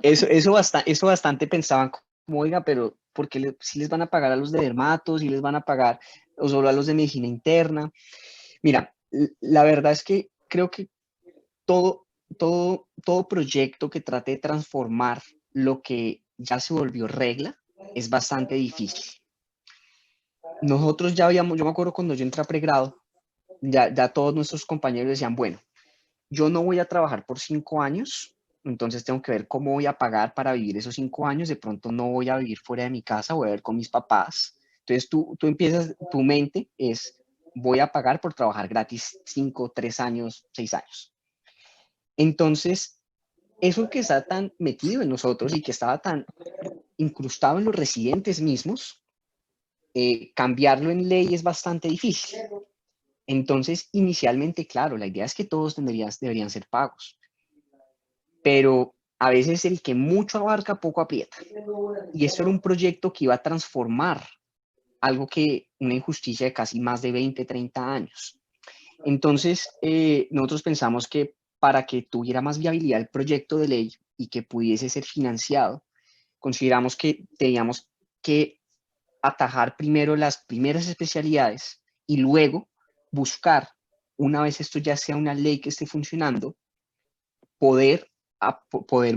A: eso bastante pensaban, como, oiga, pero ¿por qué si les van a pagar a los de dermatos, si les van a pagar o solo a los de medicina interna? Mira, la verdad es que creo que todo proyecto que trate de transformar lo que ya se volvió regla es bastante difícil. Nosotros yo me acuerdo cuando yo entré a pregrado, ya todos nuestros compañeros decían, bueno, yo no voy a trabajar por 5 años, entonces tengo que ver cómo voy a pagar para vivir esos 5 años, de pronto no voy a vivir fuera de mi casa, voy a ver con mis papás. Entonces tú empiezas, tu mente es, voy a pagar por trabajar gratis 5, 3 años, 6 años. Entonces, eso que está tan metido en nosotros y que estaba tan incrustado en los residentes mismos, cambiarlo en ley es bastante difícil. Entonces, inicialmente, claro, la idea es que todos deberían ser pagos, pero a veces el que mucho abarca, poco aprieta. Y esto era un proyecto que iba a transformar una injusticia de casi más de 20, 30 años. Entonces, nosotros pensamos que para que tuviera más viabilidad el proyecto de ley y que pudiese ser financiado, consideramos que teníamos que atajar primero las primeras especialidades y luego buscar, una vez esto ya sea una ley que esté funcionando, poder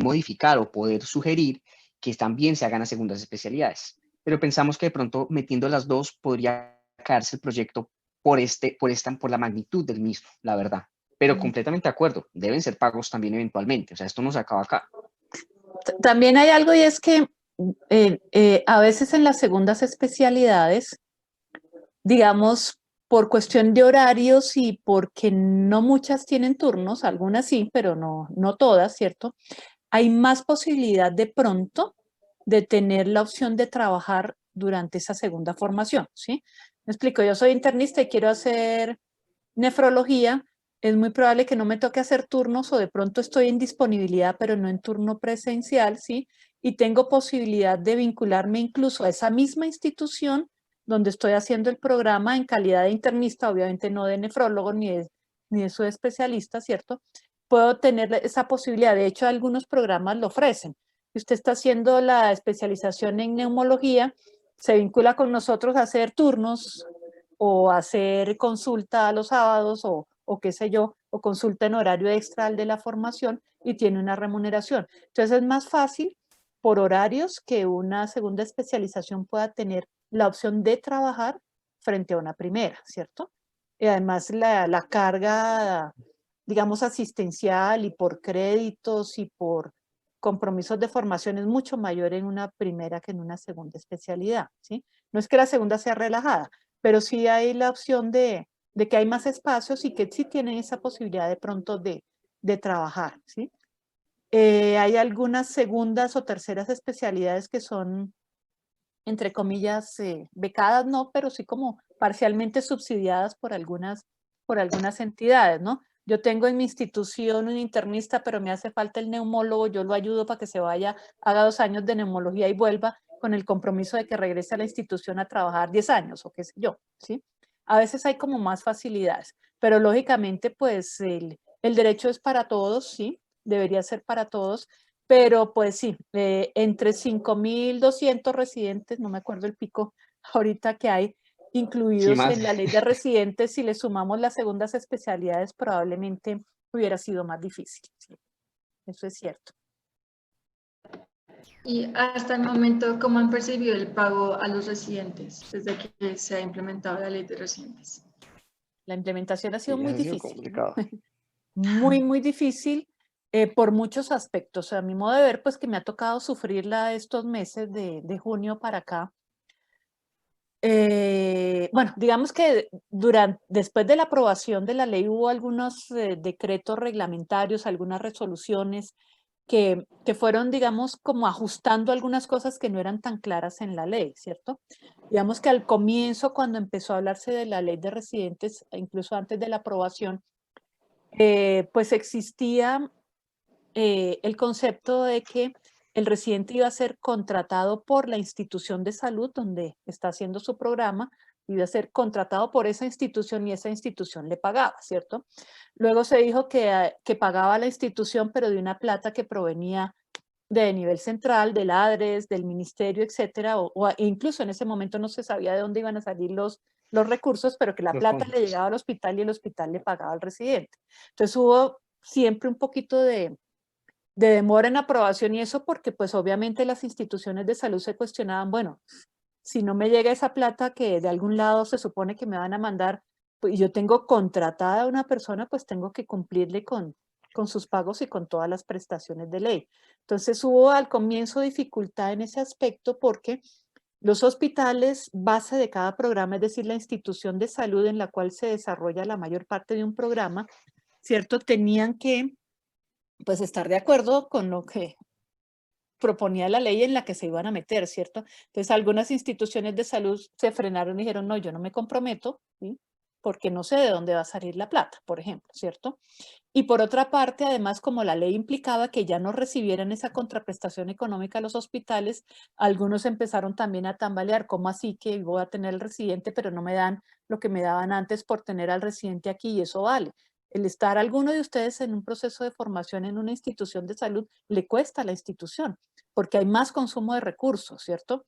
A: modificar o poder sugerir que también se hagan las segundas especialidades. Pero pensamos que de pronto metiendo las dos podría caerse el proyecto por la magnitud del mismo, la verdad. pero completamente de acuerdo, deben ser pagos también eventualmente, o sea, esto no se acaba acá.
C: También hay algo y es que a veces en las segundas especialidades, digamos, por cuestión de horarios y porque no muchas tienen turnos, algunas sí, pero no todas, ¿cierto? Hay más posibilidad de pronto de tener la opción de trabajar durante esa segunda formación, ¿sí? Me explico, yo soy internista y quiero hacer nefrología, es muy probable que no me toque hacer turnos o de pronto estoy en disponibilidad, pero no en turno presencial, ¿sí? Y tengo posibilidad de vincularme incluso a esa misma institución donde estoy haciendo el programa en calidad de internista, obviamente no de nefrólogo ni de su especialista, ¿cierto? Puedo tener esa posibilidad. De hecho, algunos programas lo ofrecen. Si usted está haciendo la especialización en neumología, se vincula con nosotros a hacer turnos o hacer consulta a los sábados o qué sé yo, o consulta en horario extra al de la formación y tiene una remuneración. Entonces es más fácil por horarios que una segunda especialización pueda tener la opción de trabajar frente a una primera, ¿cierto? Y además la carga, digamos, asistencial y por créditos y por compromisos de formación es mucho mayor en una primera que en una segunda especialidad, ¿sí? No es que la segunda sea relajada, pero sí hay la opción de que hay más espacios y que sí tienen esa posibilidad de pronto de trabajar, ¿sí? Hay algunas segundas o terceras especialidades que son, entre comillas, becadas, no, pero sí como parcialmente subsidiadas por algunas entidades, ¿no? Yo tengo en mi institución un internista, pero me hace falta el neumólogo, yo lo ayudo para que se vaya, haga 2 años de neumología y vuelva con el compromiso de que regrese a la institución a trabajar 10 años o qué sé yo, ¿sí? A veces hay como más facilidades, pero lógicamente pues el derecho es para todos, ¿sí? Debería ser para todos, pero pues sí, entre 5.200 residentes, no me acuerdo el pico ahorita que hay,
A: Sí,
C: incluidos
A: más.
C: en la ley de residentes, si le sumamos las segundas especialidades, probablemente hubiera sido más difícil. Sí, eso es cierto.
B: Y hasta el momento, ¿cómo han percibido el pago a los residentes desde que se ha implementado la ley de residentes?
C: La implementación ha sido
A: Sí,
C: muy
A: eso ha sido
C: difícil,
A: complicado.
C: muy difícil por muchos aspectos. A mi modo de ver, pues que me ha tocado sufrirla estos meses de junio para acá. Bueno, digamos que después de la aprobación de la ley hubo algunos decretos reglamentarios, algunas resoluciones que fueron, digamos, como ajustando algunas cosas que no eran tan claras en la ley, ¿cierto? Digamos que al comienzo, cuando empezó a hablarse de la ley de residentes, incluso antes de la aprobación, pues existía el concepto de que el residente iba a ser contratado por la institución de salud donde está haciendo su programa, iba a ser contratado por esa institución y esa institución le pagaba, ¿cierto? Luego se dijo que pagaba la institución, pero de una plata que provenía de nivel central, del ADRES, del ministerio, etcétera, incluso en ese momento no se sabía de dónde iban a salir los recursos, pero que la
A: Los
C: plata
A: fondos.
C: le llegaba al hospital y el hospital le pagaba al residente. Entonces hubo siempre un poquito de demora en aprobación y eso porque pues obviamente las instituciones de salud se cuestionaban, bueno, si no me llega esa plata que de algún lado se supone que me van a mandar, pues, y yo tengo contratada a una persona, pues tengo que cumplirle con sus pagos y con todas las prestaciones de ley. Entonces hubo al comienzo dificultad en ese aspecto porque los hospitales, base de cada programa, es decir, la institución de salud en la cual se desarrolla la mayor parte de un programa, ¿cierto? Tenían que pues estar de acuerdo con lo que proponía la ley en la que se iban a meter, ¿cierto? Entonces algunas instituciones de salud se frenaron y dijeron, no, yo no me comprometo, ¿sí? Porque no sé de dónde va a salir la plata, por ejemplo, ¿cierto? Y por otra parte, además, como la ley implicaba que ya no recibieran esa contraprestación económica los hospitales, algunos empezaron también a tambalear, ¿cómo así que voy a tener el residente, pero no me dan lo que me daban antes por tener al residente aquí y eso vale? El estar alguno de ustedes en un proceso de formación en una institución de salud le cuesta a la institución, porque hay más consumo de recursos, ¿cierto?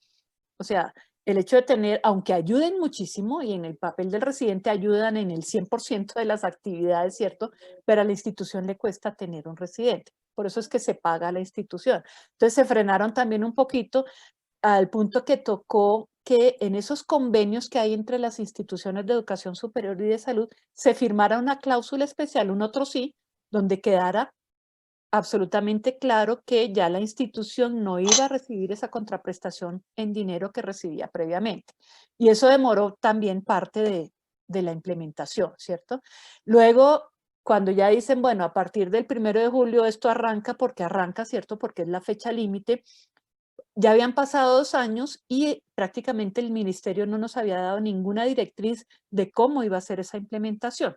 C: O sea, el hecho de tener, aunque ayuden muchísimo y en el papel del residente ayudan en el 100% de las actividades, ¿cierto? Pero a la institución le cuesta tener un residente. Por eso es que se paga a la institución. Entonces se frenaron también un poquito al punto que tocó que en esos convenios que hay entre las instituciones de educación superior y de salud se firmara una cláusula especial, un otro sí, donde quedara absolutamente claro que ya la institución no iba a recibir esa contraprestación en dinero que recibía previamente. Y eso demoró también parte de la implementación, ¿cierto? Luego, cuando ya dicen, bueno, a partir del 1 de julio esto arranca, porque arranca, ¿cierto? Porque es la fecha límite. Ya habían pasado 2 años y prácticamente el ministerio no nos había dado ninguna directriz de cómo iba a ser esa implementación.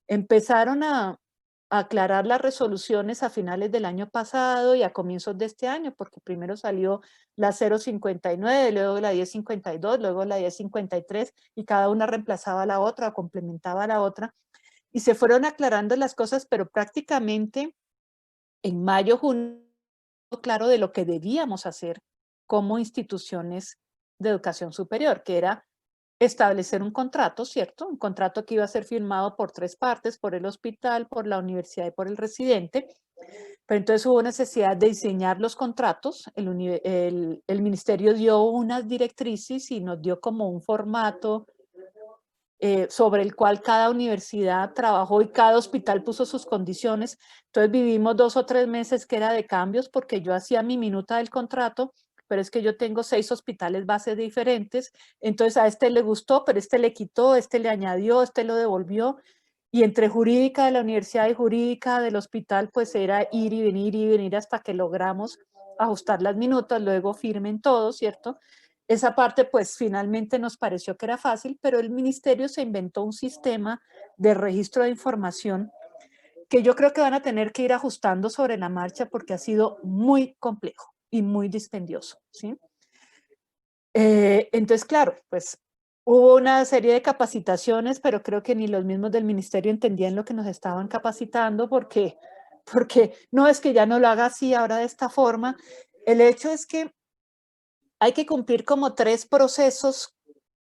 C: Empezaron a aclarar las resoluciones a finales del año pasado y a comienzos de este año, porque primero salió la 059, luego la 1052, luego la 1053, y cada una reemplazaba a la otra o complementaba a la otra. Y se fueron aclarando las cosas, pero prácticamente en mayo, junio, claro de lo que debíamos hacer como instituciones de educación superior, que era establecer un contrato, ¿cierto? Un contrato que iba a ser firmado por 3 partes, por el hospital, por la universidad y por el residente. Pero entonces hubo necesidad de diseñar los contratos. El ministerio dio unas directrices y nos dio como un formato sobre el cual cada universidad trabajó y cada hospital puso sus condiciones. Entonces vivimos 2 o 3 meses que era de cambios porque yo hacía mi minuta del contrato, pero es que yo tengo 6 hospitales bases diferentes, entonces a este le gustó, pero este le quitó, este le añadió, este lo devolvió, y entre jurídica de la universidad y jurídica del hospital, pues era ir y venir hasta que logramos ajustar las minutas, luego firmen todos, ¿cierto? Esa parte, pues finalmente nos pareció que era fácil, pero el ministerio se inventó un sistema de registro de información que yo creo que van a tener que ir ajustando sobre la marcha porque ha sido muy complejo y muy dispendioso, ¿sí? Entonces, claro, pues hubo una serie de capacitaciones, pero creo que ni los mismos del ministerio entendían lo que nos estaban capacitando porque no es que ya no lo haga así ahora de esta forma. El hecho es que hay que cumplir como 3 procesos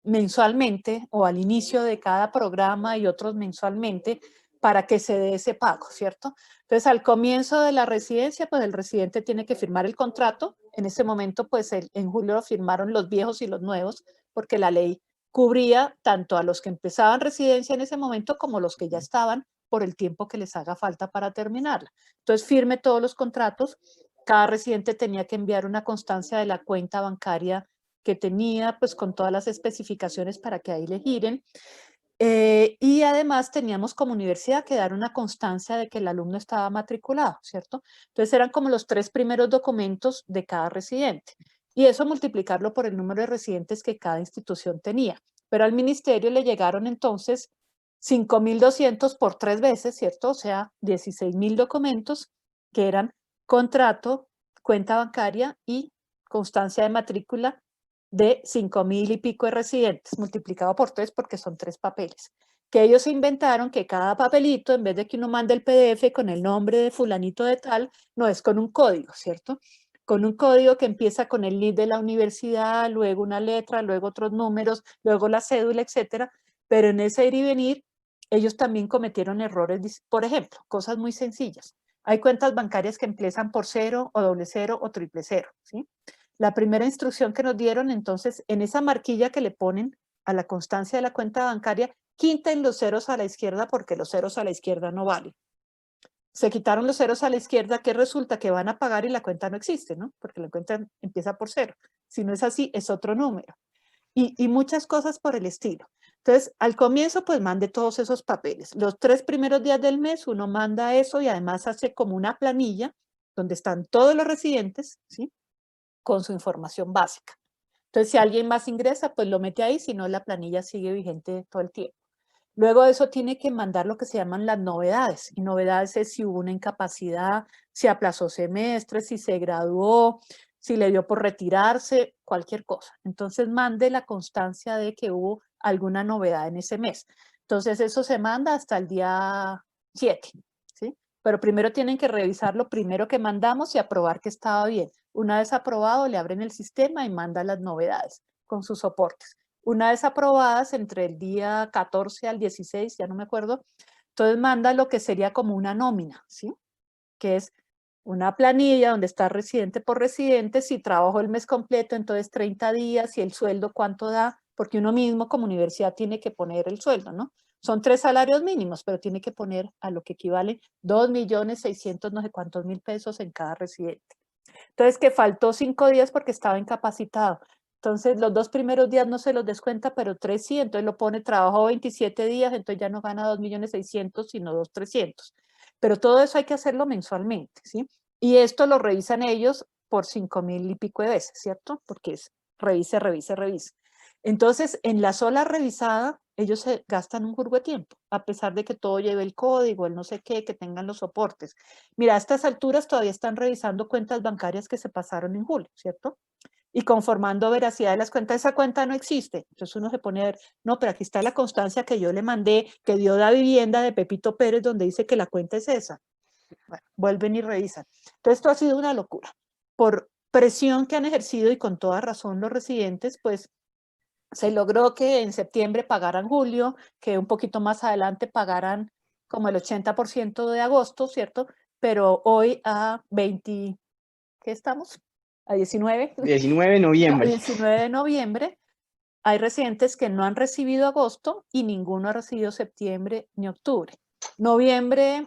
C: mensualmente o al inicio de cada programa y otros mensualmente para que se dé ese pago, ¿cierto? Entonces, al comienzo de la residencia, pues el residente tiene que firmar el contrato. En ese momento, pues en julio lo firmaron los viejos y los nuevos, porque la ley cubría tanto a los que empezaban residencia en ese momento como los que ya estaban por el tiempo que les haga falta para terminarla. Entonces, firme todos los contratos. Cada residente tenía que enviar una constancia de la cuenta bancaria que tenía, pues con todas las especificaciones para que ahí le giren. Y además teníamos como universidad que dar una constancia de que el alumno estaba matriculado, ¿cierto? Entonces eran como los 3 primeros documentos de cada residente. Y eso multiplicarlo por el número de residentes que cada institución tenía. Pero al ministerio le llegaron entonces 5.200 por 3 veces, ¿cierto? O sea, 16.000 documentos que eran contrato, cuenta bancaria y constancia de matrícula de 5.000 y pico de residentes, multiplicado por 3 porque son 3 papeles, que ellos inventaron que cada papelito, en vez de que uno mande el PDF con el nombre de fulanito de tal, no es con un código, ¿cierto? Con un código que empieza con el NID de la universidad, luego una letra, luego otros números, luego la cédula, etcétera. Pero en ese ir y venir, ellos también cometieron errores, por ejemplo, cosas muy sencillas. Hay cuentas bancarias que empiezan por 0 o 00 o 000, ¿sí? La primera instrucción que nos dieron, entonces, en esa marquilla que le ponen a la constancia de la cuenta bancaria, quiten los ceros a la izquierda porque los ceros a la izquierda no valen. Se quitaron los ceros a la izquierda, ¿qué resulta? Que van a pagar y la cuenta no existe, ¿no? Porque la cuenta empieza por 0. Si no es así, es otro número. Y muchas cosas por el estilo. Entonces, al comienzo, pues mande todos esos papeles. Los 3 primeros días del mes uno manda eso y además hace como una planilla donde están todos los residentes, ¿sí? Con su información básica. Entonces, si alguien más ingresa, pues lo mete ahí, si no, la planilla sigue vigente todo el tiempo. Luego de eso tiene que mandar lo que se llaman las novedades, y novedades es si hubo una incapacidad, si aplazó semestres, si se graduó, si le dio por retirarse, cualquier cosa. Entonces, mande la constancia de que hubo alguna novedad en ese mes. Entonces, eso se manda hasta el día 7, ¿sí? Pero primero tienen que revisar lo primero que mandamos y aprobar que estaba bien. Una vez aprobado, le abren el sistema y manda las novedades con sus soportes. Una vez aprobadas, entre el día 14 al 16, ya no me acuerdo, entonces manda lo que sería como una nómina, ¿sí? Que es una planilla donde está residente por residente, si trabajó el mes completo, entonces 30 días, y el sueldo cuánto da, porque uno mismo como universidad tiene que poner el sueldo, ¿no? Son 3 salarios mínimos, pero tiene que poner a lo que equivale 2.600.000 no sé cuántos mil pesos en cada residente. Entonces, que faltó 5 días porque estaba incapacitado. Entonces, los 2 primeros días no se los descuenta, pero 3 sí, entonces lo pone, trabajó 27 días, entonces ya no gana 2.600.000, sino 2.300.000. Pero todo eso hay que hacerlo mensualmente, ¿sí? Y esto lo revisan ellos por 5.000 y pico de veces, ¿cierto? Porque es revise, revise, revise. Entonces, en la sola revisada, ellos se gastan un jurgo de tiempo, a pesar de que todo lleve el código, el no sé qué, que tengan los soportes. Mira, a estas alturas todavía están revisando cuentas bancarias que se pasaron en julio, ¿cierto? Y conformando veracidad de las cuentas, esa cuenta no existe. Entonces uno se pone a ver, no, pero aquí está la constancia que yo le mandé, que dio la vivienda de Pepito Pérez, donde dice que la cuenta es esa. Bueno, vuelven y revisan. Entonces esto ha sido una locura. Por presión que han ejercido, y con toda razón los residentes, pues se logró que en septiembre pagaran julio, que un poquito más adelante pagaran como el 80% de agosto, ¿cierto? Pero hoy a 20, ¿qué estamos? A 19.
A: 19 de
C: A
A: noviembre.
C: 19 de noviembre hay residentes que no han recibido agosto y ninguno ha recibido septiembre ni octubre. Noviembre,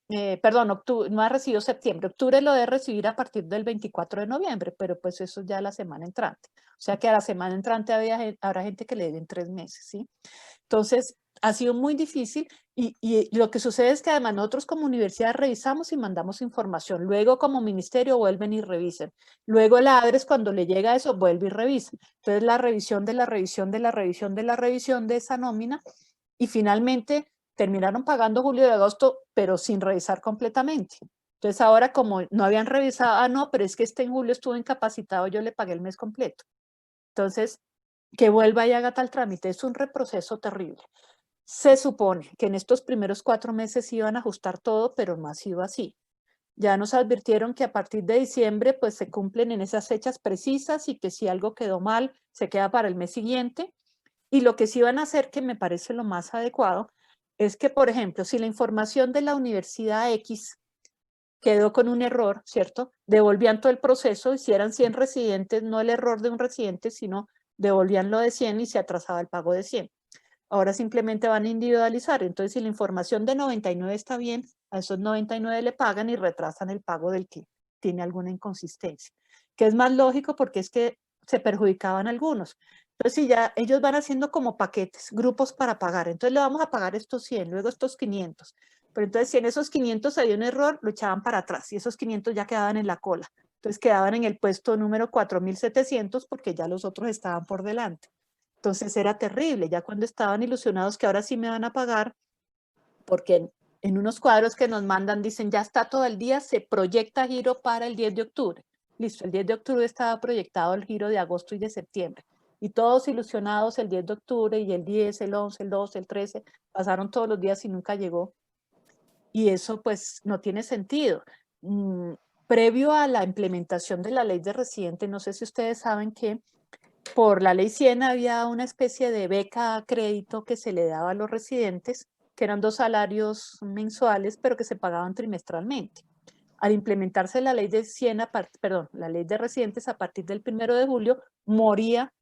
C: octubre, no ha recibido septiembre. Octubre lo debe recibir a partir del 24 de noviembre, pero pues eso ya la semana entrante. O sea que a la semana entrante habrá gente que le deben 3 meses, ¿sí? Entonces, ha sido muy difícil y lo que sucede es que además nosotros como universidad revisamos y mandamos información. Luego como ministerio vuelven y revisan. Luego la ADRES cuando le llega eso vuelve y revisa. Entonces la revisión de la revisión de la revisión de la revisión de esa nómina y finalmente terminaron pagando julio y agosto, pero sin revisar completamente. Entonces ahora como no habían revisado, no, pero es que en julio estuvo incapacitado, yo le pagué el mes completo. Entonces, que vuelva y haga tal trámite, es un reproceso terrible. Se supone que en estos primeros 4 meses iban a ajustar todo, pero no ha sido así. Ya nos advirtieron que a partir de diciembre pues se cumplen en esas fechas precisas y que si algo quedó mal, se queda para el mes siguiente. Y lo que sí van a hacer, que me parece lo más adecuado, es que, por ejemplo, si la información de la universidad X quedó con un error, ¿cierto? Devolvían todo el proceso y si eran 100 residentes, no el error de un residente, sino devolvían lo de 100 y se atrasaba el pago de 100. Ahora simplemente van a individualizar. Entonces, si la información de 99 está bien, a esos 99 le pagan y retrasan el pago del que tiene alguna inconsistencia. Que es más lógico porque es que se perjudicaban algunos. Entonces, si ya ellos van haciendo como paquetes, grupos para pagar. Entonces, le vamos a pagar estos 100, luego estos 500. Pero entonces, si en esos 500 había un error, lo echaban para atrás y esos 500 ya quedaban en la cola. Entonces, quedaban en el puesto número 4.700 porque ya los otros estaban por delante. Entonces era terrible, ya cuando estaban ilusionados que ahora sí me van a pagar, porque en unos cuadros que nos mandan dicen ya está todo el día, se proyecta giro para el 10 de octubre. Listo, el 10 de octubre estaba proyectado el giro de agosto y de septiembre. Y todos ilusionados el 10 de octubre y el 10, el 11, el 12, el 13, pasaron todos los días y nunca llegó. Y eso pues no tiene sentido. Previo a la implementación de la ley de residente, no sé si ustedes saben que por la ley 100 había una especie de beca a crédito que se le daba a los residentes, que eran 2 salarios mensuales, pero que se pagaban trimestralmente. Al implementarse la ley de 100, la ley de residentes a partir del 1 de julio, moría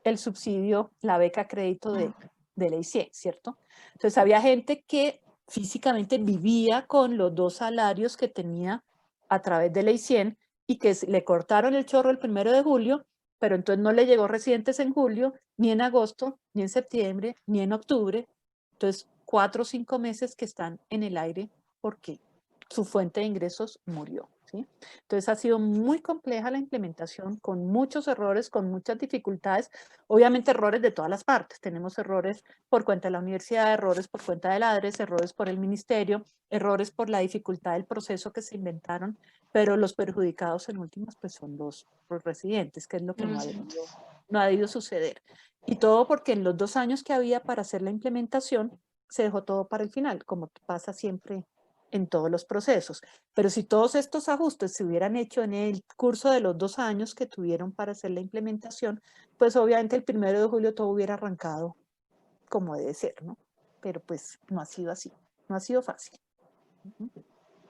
C: el subsidio, la beca a crédito de ley 100, ¿cierto? Entonces había gente que físicamente vivía con los 2 salarios que tenía a través de ley 100 y que le cortaron el chorro el 1 de julio, pero entonces no le llegó residentes en julio, ni en agosto, ni en septiembre, ni en octubre. Entonces 4 o 5 meses que están en el aire porque su fuente de ingresos murió, ¿sí? Entonces ha sido muy compleja la implementación, con muchos errores, con muchas dificultades, obviamente errores de todas las partes. Tenemos errores por cuenta de la universidad, errores por cuenta del ADRES, errores por el ministerio, errores por la dificultad del proceso que se inventaron, pero los perjudicados en últimas pues son los residentes, que es lo que no ha debido suceder. Y todo porque en los 2 años que había para hacer la implementación, se dejó todo para el final, como pasa siempre en todos los procesos. Pero si todos estos ajustes se hubieran hecho en el curso de los 2 años que tuvieron para hacer la implementación, pues obviamente el 1 de julio todo hubiera arrancado como debe ser, ¿no? Pero pues no ha sido así, no ha sido fácil.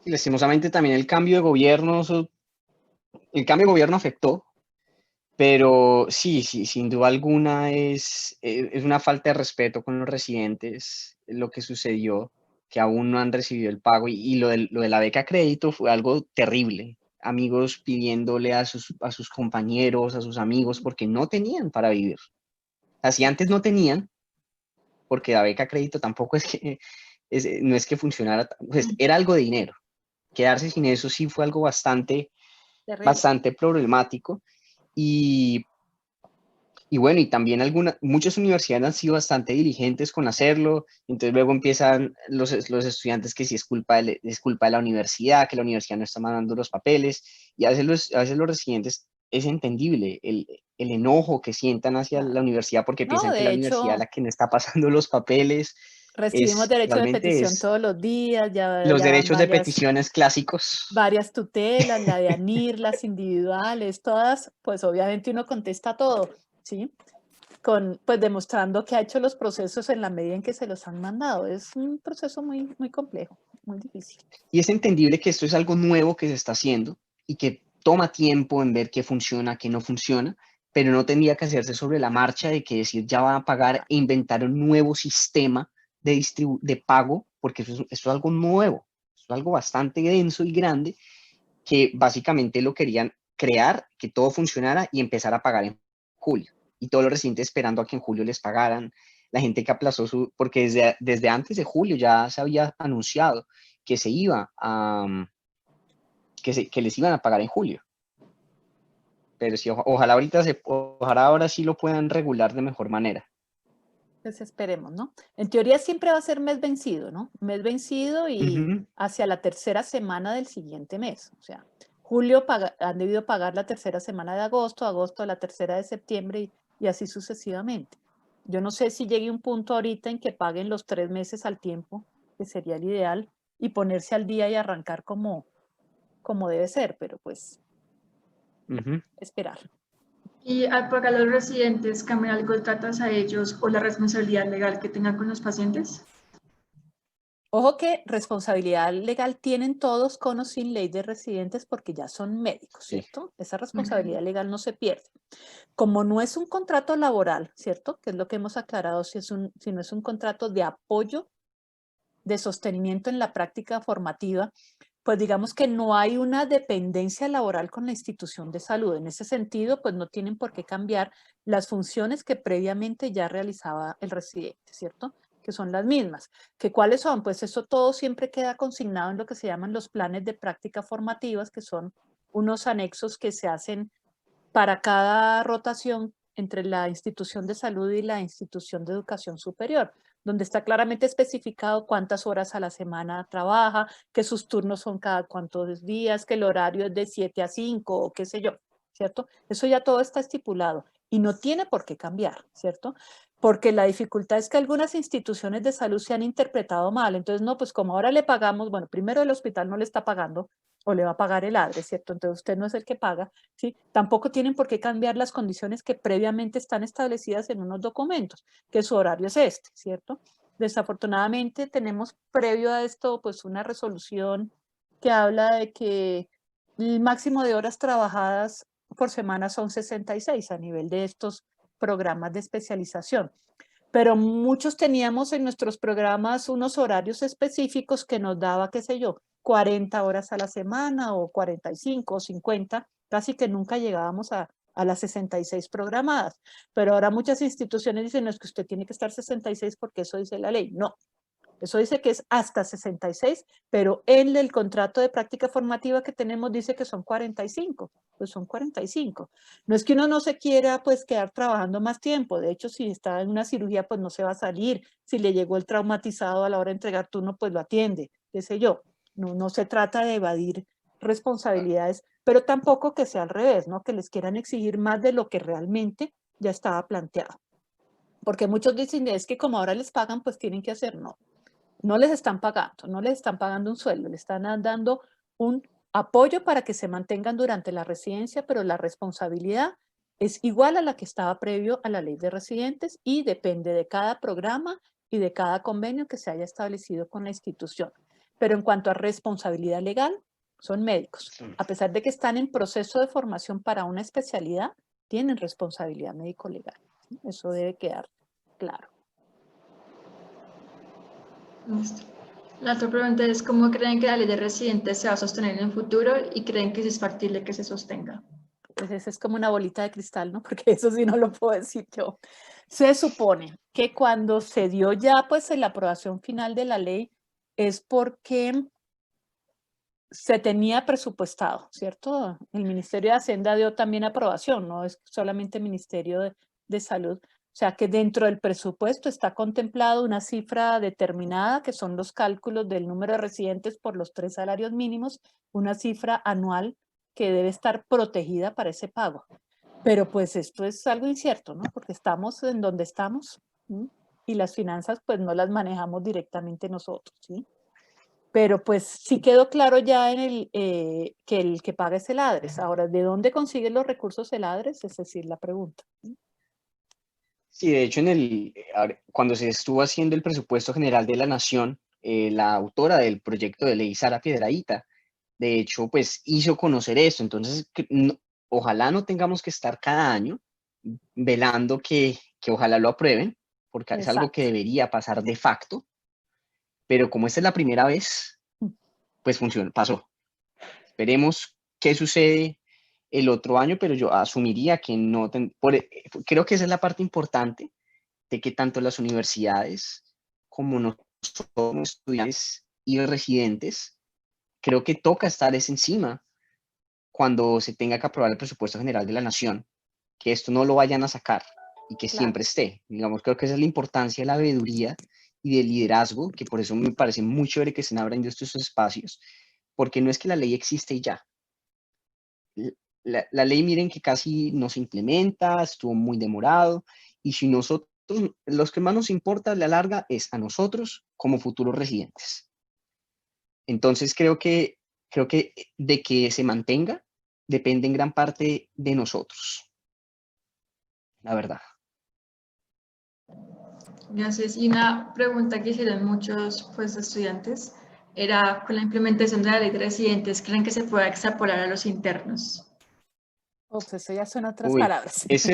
A: Y lastimosamente también el cambio de gobierno, afectó, pero sí, sin duda alguna es una falta de respeto con los residentes lo que sucedió, que aún no han recibido el pago, y lo de la beca crédito fue algo terrible. Amigos pidiéndole a sus compañeros, a sus amigos, porque no tenían para vivir. O sea, si antes no tenían, porque la beca crédito tampoco no es que funcionara, pues era algo de dinero. Quedarse sin eso sí fue algo bastante problemático. Y bueno, y también muchas universidades han sido bastante diligentes con hacerlo, entonces luego empiezan los estudiantes que si es culpa de la universidad, que la universidad no está mandando los papeles, y a veces los residentes es entendible el enojo que sientan hacia la universidad porque
C: No,
A: piensan que
C: de
A: la universidad es
C: hecho,
A: la que no está pasando los papeles.
C: recibimos derecho de
A: Realmente
C: petición
A: es
C: todos los días,
A: los
C: ya van
A: derechos de peticiones clásicos.
C: varias tutelas, la de ANIR, las individuales, todas, pues obviamente uno contesta todo, ¿sí? Pues demostrando que ha hecho los procesos en la medida en que se los han mandado. Es un proceso muy, muy complejo, muy difícil.
A: Y es entendible que esto es algo nuevo que se está haciendo y que toma tiempo en ver qué funciona, qué no funciona, pero no tendría que hacerse sobre la marcha de que decir ya van a pagar e inventar un nuevo sistema de pago, porque esto es algo nuevo, es algo bastante denso y grande, que básicamente lo querían crear, que todo funcionara y empezar a pagar en julio. Y todos los residentes esperando a que en julio les pagaran. La gente que aplazó porque desde antes de julio ya se había anunciado que se iba a, que les iban a pagar en julio. Pero sí, ojalá ahora sí lo puedan regular de mejor manera.
C: Pues esperemos, ¿no? En teoría siempre va a ser mes vencido, ¿no? Mes vencido y hacia la tercera semana del siguiente mes. O sea, julio han debido pagar la tercera semana de agosto, agosto la tercera de septiembre y así sucesivamente. Yo no sé si llegue un punto ahorita en que paguen los 3 meses al tiempo, que sería el ideal, y ponerse al día y arrancar como debe ser, pero pues esperar.
B: ¿Y al pagar a los residentes cambia algo el trato a ellos o la responsabilidad legal que tengan con los pacientes?
C: Ojo que responsabilidad legal tienen todos con o sin ley de residentes porque ya son médicos, ¿cierto? Sí. Esa responsabilidad legal no se pierde. Como no es un contrato laboral, ¿cierto? Que es lo que hemos aclarado, si no es un contrato de apoyo, de sostenimiento en la práctica formativa, pues digamos que no hay una dependencia laboral con la institución de salud. En ese sentido, pues no tienen por qué cambiar las funciones que previamente ya realizaba el residente, ¿cierto? Que son las mismas. ¿Que cuáles son? Pues eso todo siempre queda consignado en lo que se llaman los planes de práctica formativas, que son unos anexos que se hacen para cada rotación entre la institución de salud y la institución de educación superior, donde está claramente especificado cuántas horas a la semana trabaja, que sus turnos son cada cuántos días, que el horario es de 7 a 5 o qué sé yo, ¿cierto? Eso ya todo está estipulado y no tiene por qué cambiar, ¿cierto? Porque la dificultad es que algunas instituciones de salud se han interpretado mal. Entonces, no, pues como ahora le pagamos, bueno, primero el hospital no le está pagando o le va a pagar el ADRE, ¿cierto? Entonces usted no es el que paga, ¿sí? Tampoco tienen por qué cambiar las condiciones que previamente están establecidas en unos documentos, que su horario es este, ¿cierto? Desafortunadamente tenemos previo a esto pues una resolución que habla de que el máximo de horas trabajadas por semana son 66 a nivel de estos programas de especialización. Pero muchos teníamos en nuestros programas unos horarios específicos que nos daba, qué sé yo, 40 horas a la semana o 45 o 50, casi que nunca llegábamos a las 66 programadas. Pero ahora muchas instituciones dicen, no, es que usted tiene que estar 66 porque eso dice la ley. No, eso dice que es hasta 66, pero en el contrato de práctica formativa que tenemos dice que son 45, pues son 45. No es que uno no se quiera pues quedar trabajando más tiempo, de hecho si está en una cirugía pues no se va a salir, si le llegó el traumatizado a la hora de entregar turno pues lo atiende, qué sé yo. No se trata de evadir responsabilidades, pero tampoco que sea al revés, ¿no? Que les quieran exigir más de lo que realmente ya estaba planteado. Porque muchos dicen, es que como ahora les pagan, pues tienen que hacer, no. No les están pagando un sueldo, le están dando un apoyo para que se mantengan durante la residencia, pero la responsabilidad es igual a la que estaba previo a la ley de residentes y depende de cada programa y de cada convenio que se haya establecido con la institución. Pero en cuanto a responsabilidad legal, son médicos. A pesar de que están en proceso de formación para una especialidad, tienen responsabilidad médico-legal. Eso debe quedar claro.
B: Listo. La otra pregunta es, ¿cómo creen que la ley de residentes se va a sostener en el futuro y creen que es factible que se sostenga?
C: Pues esa es como una bolita de cristal, ¿no? Porque eso sí no lo puedo decir yo. Se supone que cuando se dio ya pues la aprobación final de la ley es porque se tenía presupuestado, ¿cierto? El Ministerio de Hacienda dio también aprobación, no es solamente el Ministerio de Salud. O sea que dentro del presupuesto está contemplado una cifra determinada, que son los cálculos del número de residentes por los 3 salarios mínimos, una cifra anual que debe estar protegida para ese pago. Pero pues esto es algo incierto, ¿no? Porque estamos en donde estamos, ¿sí? Y las finanzas pues no las manejamos directamente nosotros, ¿sí? Pero pues sí quedó claro ya en que el que paga es el ADRES. Ahora, ¿de dónde consiguen los recursos el ADRES? Es decir, la pregunta.
A: Sí, de hecho, cuando se estuvo haciendo el presupuesto general de la Nación, la autora del proyecto de ley, Sara Piedrahita, de hecho, pues hizo conocer esto. Entonces, ojalá no tengamos que estar cada año velando que ojalá lo aprueben, porque es algo que
C: Exacto.
A: debería pasar de facto, pero como esta es la primera vez, pues pasó. Esperemos qué sucede el otro año, pero yo asumiría que no, creo que esa es la parte importante de que tanto las universidades como nosotros como estudiantes y residentes, creo que toca estar encima cuando se tenga que aprobar el presupuesto general de la Nación, que esto no lo vayan a sacar y que siempre esté. Digamos, creo que esa es la importancia de la veeduría y del liderazgo, que por eso me parece muy chévere que estén abriendo estos espacios, porque no es que la ley existe y ya. La ley, miren que casi no se implementa, estuvo muy demorado, y si nosotros, los que más nos importa a la larga es a nosotros como futuros residentes. Entonces creo que de que se mantenga depende en gran parte de nosotros, la verdad.
B: Gracias. Y una pregunta que hicieron muchos pues, estudiantes era, con la implementación de la ley de residentes, ¿creen que se pueda extrapolar a los internos?
C: Ups, eso ya son otras palabras.
A: Eso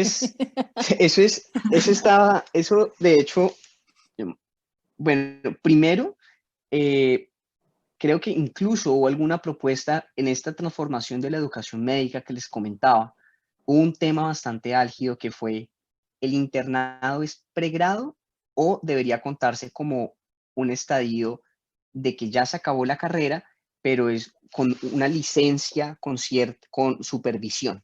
A: de hecho, bueno, primero, creo que incluso hubo alguna propuesta en esta transformación de la educación médica que les comentaba. Hubo un tema bastante álgido que fue: ¿el internado es pregrado o debería contarse como un estadio de que ya se acabó la carrera, pero es con una licencia con supervisión?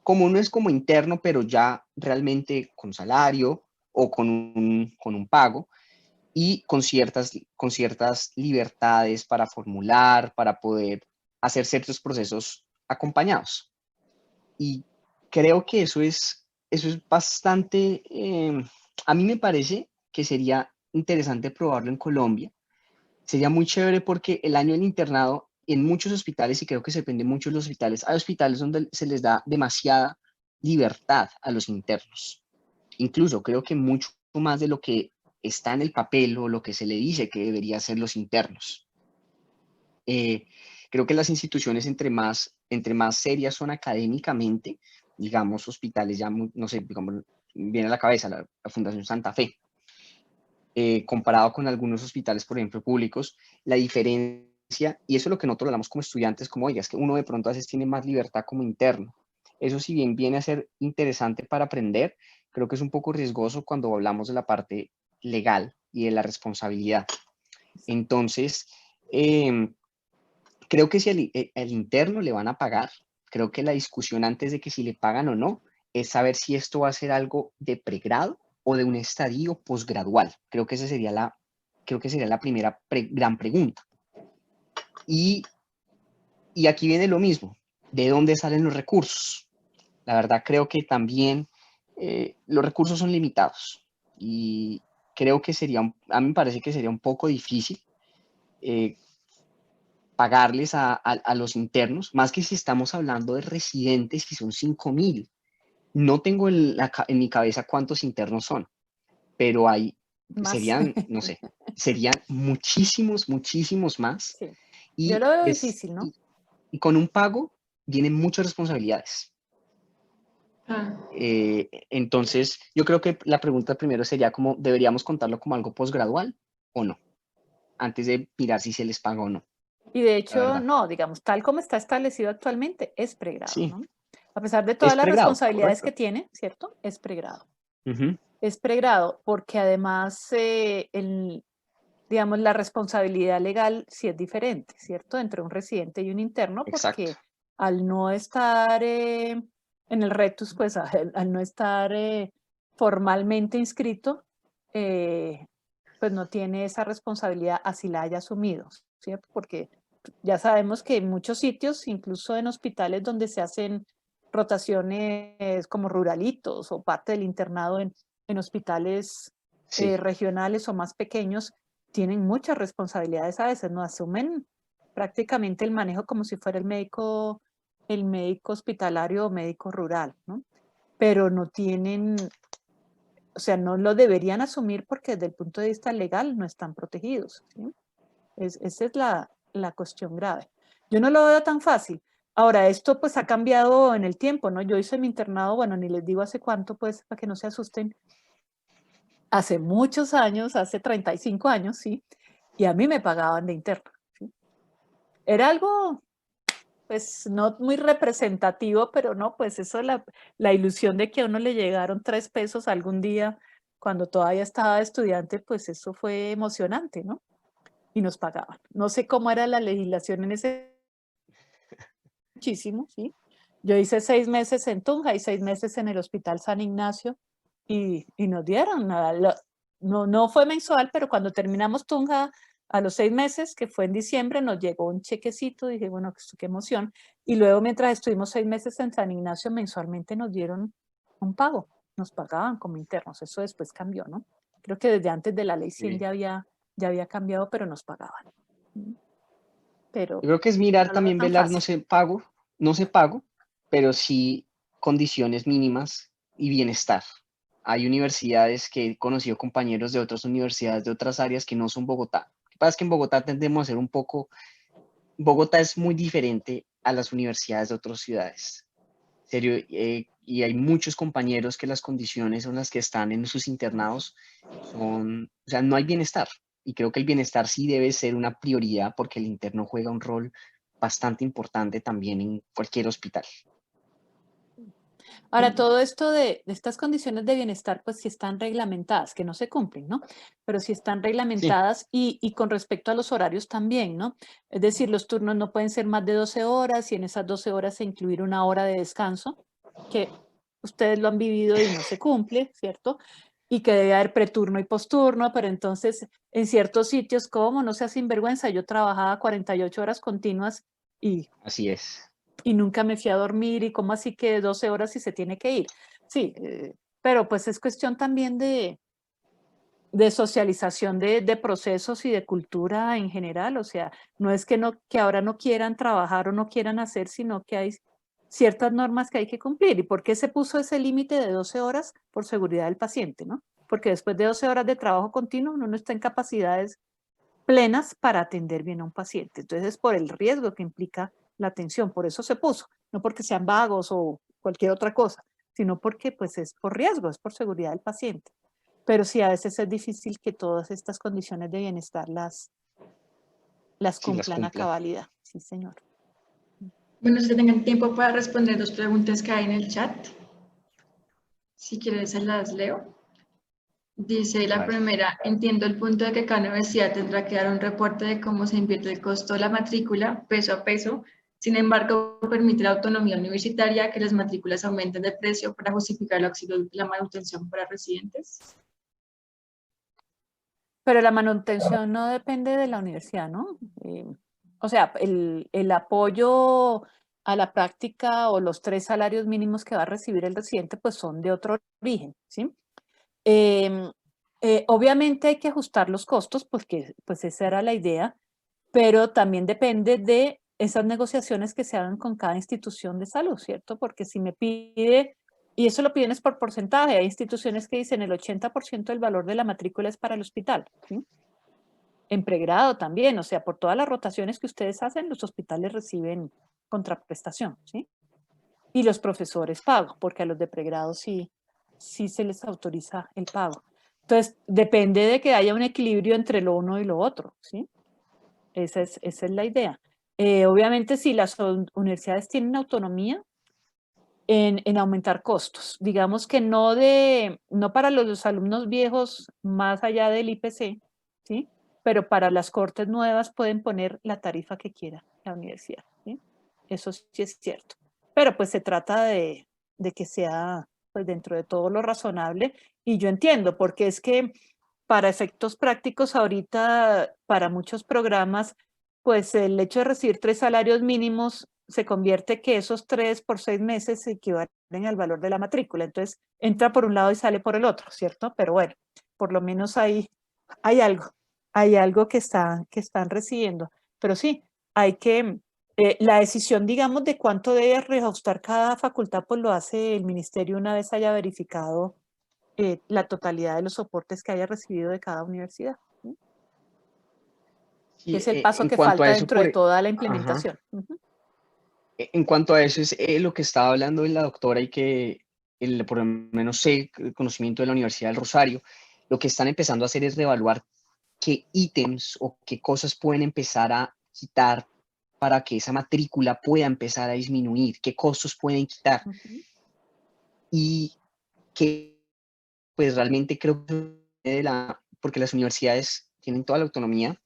A: Como uno es como interno, pero ya realmente con salario o con un pago, y con ciertas libertades para formular, para poder hacer ciertos procesos acompañados. Y creo que eso es bastante, a mí me parece que sería interesante probarlo en Colombia. Sería muy chévere porque el año del internado en muchos hospitales, y creo que se depende mucho de los hospitales, hay hospitales donde se les da demasiada libertad a los internos. Incluso creo que mucho más de lo que está en el papel o lo que se le dice que debería ser los internos. Creo que las instituciones entre más serias son académicamente, digamos, hospitales ya, no sé, digamos, viene a la cabeza la Fundación Santa Fe, comparado con algunos hospitales, por ejemplo, públicos, la diferencia, y eso es lo que nosotros hablamos como estudiantes, como, oiga, es que uno de pronto a veces tiene más libertad como interno. Eso, si bien viene a ser interesante para aprender, creo que es un poco riesgoso cuando hablamos de la parte legal y de la responsabilidad. Entonces, creo que si al interno le van a pagar, creo que la discusión antes de que si le pagan o no es saber si esto va a ser algo de pregrado o de un estadio posgradual. Creo que esa sería la primera gran pregunta. Y aquí viene lo mismo: ¿de dónde salen los recursos? La verdad, creo que también los recursos son limitados, y creo que a mí me parece que sería un poco difícil pagarles a los internos, más que si estamos hablando de residentes que son 5.000. No tengo en mi cabeza cuántos internos son, pero hay
C: Más.
A: serían, no sé, serían muchísimos, muchísimos más.
C: Sí. Yo
A: Y,
C: lo veo difícil, ¿no?
A: y con un pago vienen muchas responsabilidades.
B: Ah,
A: Entonces, yo creo que la pregunta primero sería como, ¿deberíamos contarlo como algo posgradual o no? Antes de mirar si se les paga o no,
C: Y de
A: la
C: hecho,
A: verdad.
C: no, digamos, tal como está establecido actualmente, es pregrado,
A: Sí,
C: ¿no? A pesar de
A: es
C: todas las
A: pregrado,
C: responsabilidades que
A: correcto.
C: tiene, ¿cierto? Es pregrado.
A: Ujú,
C: Es pregrado porque además, digamos, la responsabilidad legal sí es diferente, ¿cierto? Entre un residente y un interno,
A: exacto.
C: porque al no estar en el rectus, pues al no estar formalmente inscrito, eh, pues no tiene esa responsabilidad así la haya asumido, ¿cierto? Porque ya sabemos que en muchos sitios, incluso en hospitales donde se hacen rotaciones como ruralitos o parte del internado en hospitales
A: Sí,
C: regionales o más pequeños, tienen muchas responsabilidades a veces, no asumen prácticamente el manejo como si fuera el médico hospitalario o médico rural, ¿no? Pero no tienen, o sea, no lo deberían asumir porque desde el punto de vista legal no están protegidos, ¿sí? Esa es la cuestión grave. Yo no lo veo tan fácil. Ahora, esto pues ha cambiado en el tiempo, ¿no? Yo hice mi internado, bueno, ni les digo hace cuánto, pues, para que no se asusten, hace muchos años, hace 35 años, sí, y a mí me pagaban de interno, ¿sí? Era algo, pues, no muy representativo, pero no, pues eso, la ilusión de que a uno le llegaron 3 pesos algún día cuando todavía estaba de estudiante, pues eso fue emocionante, ¿no? Y nos pagaban. No sé cómo era la legislación en ese muchísimo, ¿sí? Yo hice 6 meses en Tunja y 6 meses en el Hospital San Ignacio y nos dieron nada. No fue mensual, pero cuando terminamos Tunja, a los 6 meses, que fue en diciembre, nos llegó un chequecito, dije, bueno, qué emoción. Y luego, mientras estuvimos 6 meses en San Ignacio, mensualmente nos dieron un pago, nos pagaban como internos. Eso después cambió, ¿no? Creo que desde antes de la ley 100
A: sí.
C: ya había cambiado, pero nos pagaban.
A: Yo
C: Pero
A: creo que es mirar
C: no lo veo
A: también,
C: tan
A: velar,
C: fácil.
A: no se pago, pero sí condiciones mínimas y bienestar. Hay universidades que he conocido compañeros de otras universidades de otras áreas que no son Bogotá. Lo que pasa es que en Bogotá tendemos a ser un poco, Bogotá es muy diferente a las universidades de otras ciudades. Serio, y hay muchos compañeros que las condiciones en las que están en sus internados son, o sea, no hay bienestar. Y creo que el bienestar sí debe ser una prioridad porque el interno juega un rol bastante importante también en cualquier hospital.
C: Ahora, todo esto de estas condiciones de bienestar, pues sí están reglamentadas, que no se cumplen, ¿no? Pero sí están
A: Sí,
C: reglamentadas y con respecto a los horarios también, ¿no? Es decir, los turnos no pueden ser más de 12 horas y en esas 12 horas se incluir una hora de descanso, que ustedes lo han vivido y no se cumple, ¿cierto? Y que debe haber preturno y posturno, pero entonces en ciertos sitios, como no sea sinvergüenza, yo trabajaba 48 horas continuas y
A: así es.
C: y nunca me fui a dormir y cómo así que 12 horas y se tiene que ir. Sí, pero pues es cuestión también de socialización de procesos y de cultura en general, o sea, no es que, no, que ahora no quieran trabajar o no quieran hacer, sino que hay ciertas normas que hay que cumplir. ¿Y por qué se puso ese límite de 12 horas? Por seguridad del paciente, ¿no? Porque después de 12 horas de trabajo continuo, uno no está en capacidades plenas para atender bien a un paciente. Entonces, es por el riesgo que implica la atención, por eso se puso, no porque sean vagos o cualquier otra cosa, sino porque pues es por riesgo, es por seguridad del paciente. Pero sí, a veces es difícil que todas estas condiciones de bienestar las
A: Sí, las
C: cumplan a
A: cumplan.
C: cabalidad. Sí, señor.
B: bueno, si tengan tiempo para responder dos preguntas que hay en el chat. Si quieres, se las leo. Dice la
A: Vale.
B: primera, entiendo el punto de que cada universidad tendrá que dar un reporte de cómo se invierte el costo de la matrícula, peso a peso. Sin embargo, permite la autonomía universitaria que las matrículas aumenten de precio para justificar la manutención para residentes.
C: Pero la manutención no depende de la universidad, ¿no? O sea, el apoyo a la práctica o los 3 salarios mínimos que va a recibir el residente, pues son de otro origen, ¿sí? Em, obviamente hay que ajustar los costos, porque pues esa era la idea, pero también depende de esas negociaciones que se hagan con cada institución de salud, ¿cierto? Porque si me pide Y eso lo piden es por porcentaje. Hay instituciones que dicen el 80% del valor de la matrícula es para el hospital, ¿sí? En pregrado también, o sea, por todas las rotaciones que ustedes hacen, los hospitales reciben contraprestación, ¿sí? Y los profesores pago, porque a los de pregrado sí se les autoriza el pago. Entonces, depende de que haya un equilibrio entre lo uno y lo otro, ¿sí? Esa es la idea. Obviamente, si las universidades tienen autonomía en aumentar costos, digamos que no para los alumnos viejos más allá del IPC, ¿sí? Pero para las cortes nuevas pueden poner la tarifa que quiera la universidad, ¿sí? Eso sí es cierto. Pero pues se trata de que sea pues dentro de todo lo razonable, y yo entiendo, porque es que para efectos prácticos ahorita, para muchos programas, pues el hecho de recibir 3 salarios mínimos se convierte que esos 3 por 6 meses se equivalen al valor de la matrícula. Entonces, entra por un lado y sale por el otro, ¿cierto? Pero bueno, por lo menos hay algo que están recibiendo. Pero sí, hay que, la decisión, digamos, de cuánto debe reajustar cada facultad, pues lo hace el ministerio una vez haya verificado la totalidad de los soportes que haya recibido de cada universidad, ¿sí?
A: Sí,
C: Es el paso
A: en
C: que
A: cuanto a
C: falta
A: eso,
C: dentro de toda la
A: ajá.
C: implementación. Ujú.
A: En cuanto a eso, es lo que estaba hablando la doctora y que por lo menos sé, el conocimiento de la Universidad del Rosario, lo que están empezando a hacer es reevaluar qué ítems o qué cosas pueden empezar a quitar para que esa matrícula pueda empezar a disminuir, qué costos pueden quitar.
C: Ujú.
A: Y que pues realmente creo que porque las universidades tienen toda la autonomía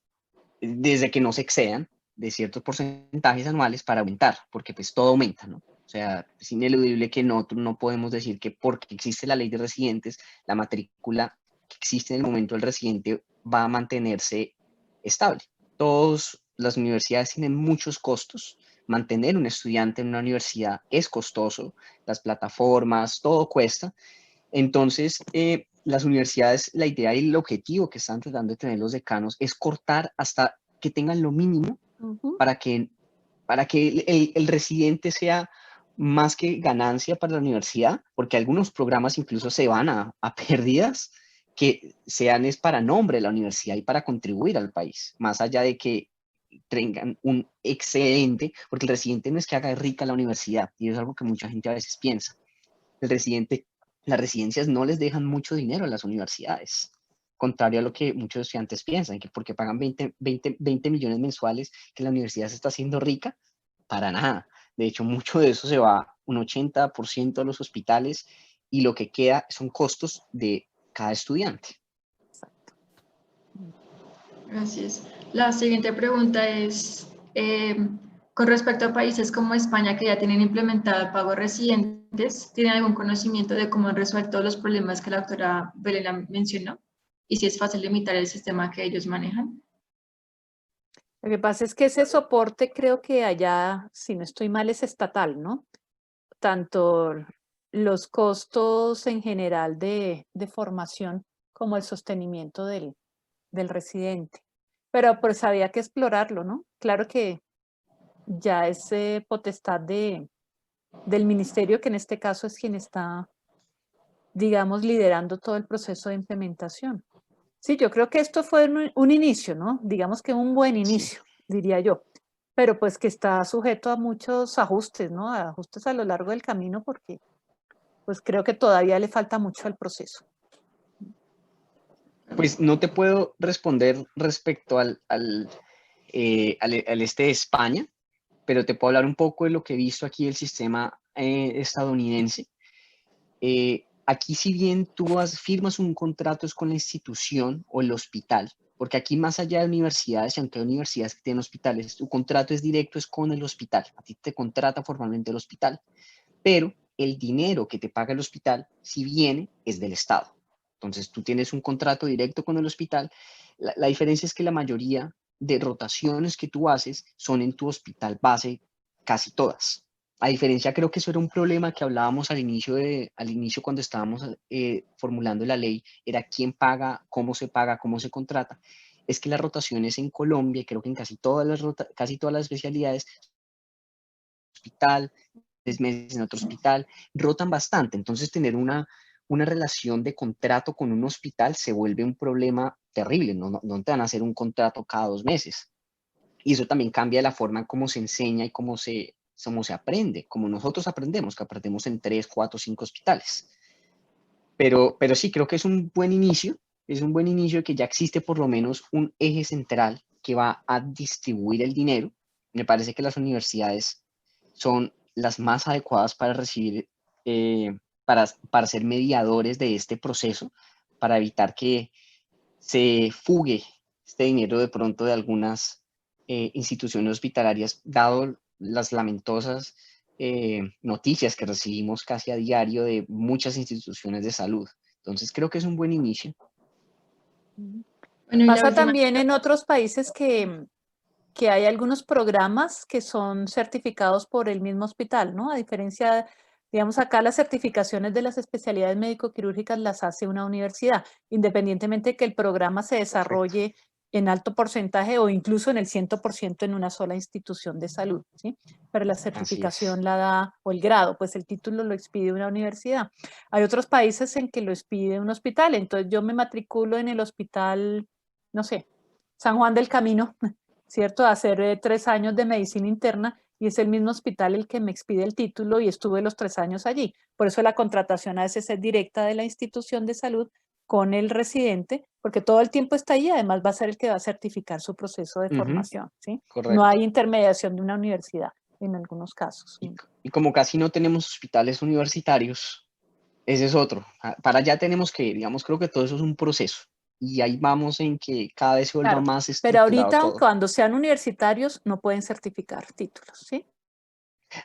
A: desde que no se excedan de ciertos porcentajes anuales para aumentar, porque pues todo aumenta, ¿no? O sea, es ineludible que no podemos decir que porque existe la ley de residentes, la matrícula que existe en el momento del residente va a mantenerse estable. Todas las universidades tienen muchos costos. Mantener un estudiante en una universidad es costoso, las plataformas, todo cuesta. Entonces, las universidades, la idea y el objetivo que están tratando de tener los decanos es cortar hasta que tengan lo mínimo
C: Ujú.
A: para que, el residente sea más que ganancia para la universidad, porque algunos programas incluso se van a pérdidas que sean es para nombre de la universidad y para contribuir al país, más allá de que tengan un excedente, porque el residente no es que haga rica la universidad, y es algo que mucha gente a veces piensa. El residente, las residencias no les dejan mucho dinero a las universidades, contrario a lo que muchos estudiantes piensan, que porque pagan 20 millones mensuales, que la universidad se está haciendo rica, para nada. De hecho, mucho de eso se va, un 80% a los hospitales, y lo que queda son costos de cada estudiante.
B: Gracias. La siguiente pregunta es, con respecto a países como España que ya tienen implementado el pago residentes, ¿tienen algún conocimiento de cómo han resuelto los problemas que la doctora Belén mencionó? Y si es fácil limitar el sistema que ellos manejan.
C: Lo que pasa es que ese soporte creo que allá, si no estoy mal, es estatal, ¿no? Tanto los costos en general de formación como el sostenimiento del residente. Pero pues había que explorarlo, ¿no? Claro que ya es potestad del ministerio, que en este caso es quien está, digamos, liderando todo el proceso de implementación. Sí, yo creo que esto fue un inicio, ¿no? Digamos que un buen
A: Sí.
C: inicio, diría yo, pero pues que está sujeto a muchos ajustes, ¿no? A ajustes a lo largo del camino, porque pues creo que todavía le falta mucho al proceso.
A: Pues no te puedo responder respecto al este de España, pero te puedo hablar un poco de lo que he visto aquí del sistema estadounidense. Aquí, si bien tú firmas un contrato es con la institución o el hospital, porque aquí más allá de universidades, y aunque hay universidades que tienen hospitales, tu contrato es directo, es con el hospital. A ti te contrata formalmente el hospital, pero el dinero que te paga el hospital, si viene, es del Estado. Entonces, tú tienes un contrato directo con el hospital. La diferencia es que la mayoría de rotaciones que tú haces son en tu hospital base, casi todas. A diferencia, creo que eso era un problema que hablábamos al inicio cuando estábamos formulando la ley, era quién paga, cómo se contrata. Es que las rotaciones en Colombia, y creo que en casi todas las especialidades, hospital, meses en otro hospital, rotan bastante. Entonces, tener una relación de contrato con un hospital se vuelve un problema terrible. No te van a hacer un contrato cada 2 meses. Y eso también cambia la forma en cómo se enseña y cómo se aprende, como nosotros aprendemos, que aprendemos en 3, 4, 5 hospitales. Pero sí, creo que es un buen inicio que ya existe por lo menos un eje central que va a distribuir el dinero. Me parece que las universidades son las más adecuadas para recibir, para ser mediadores de este proceso, para evitar que se fugue este dinero de pronto de algunas instituciones hospitalarias, dado las lamentosas noticias que recibimos casi a diario de muchas instituciones de salud. Entonces creo que es un buen inicio.
B: Bueno,
C: Pasa también en otros países que hay algunos programas que son certificados por el mismo hospital, ¿no? A diferencia, digamos, acá las certificaciones de las especialidades médico-quirúrgicas las hace una universidad, independientemente de que el programa se desarrolle
A: Perfecto.
C: en alto porcentaje o incluso en el 100% en una sola institución de salud, ¿sí? Pero la
A: Así es.
C: certificación la da, o el grado, pues el título lo expide una universidad. Hay otros países en que lo expide un hospital, entonces yo me matriculo en el hospital, no sé, San Juan del Camino, ¿cierto? A hacer 3 años de medicina interna y es el mismo hospital el que me expide el título y estuve los 3 años allí. Por eso la contratación a veces es directa de la institución de salud con el residente, porque todo el tiempo está ahí, además va a ser el que va a certificar su proceso de formación, ¿sí? No hay
A: Correcto.
C: intermediación de una universidad en algunos casos.
A: Y como casi no tenemos hospitales universitarios, ese es otro. Para allá tenemos que, digamos, creo que todo eso es un proceso. Y ahí vamos en que cada vez se vuelva
C: Claro,
A: más
C: pero
A: estructurado
C: ahorita
A: todo.
C: cuando sean universitarios no pueden certificar títulos, ¿sí?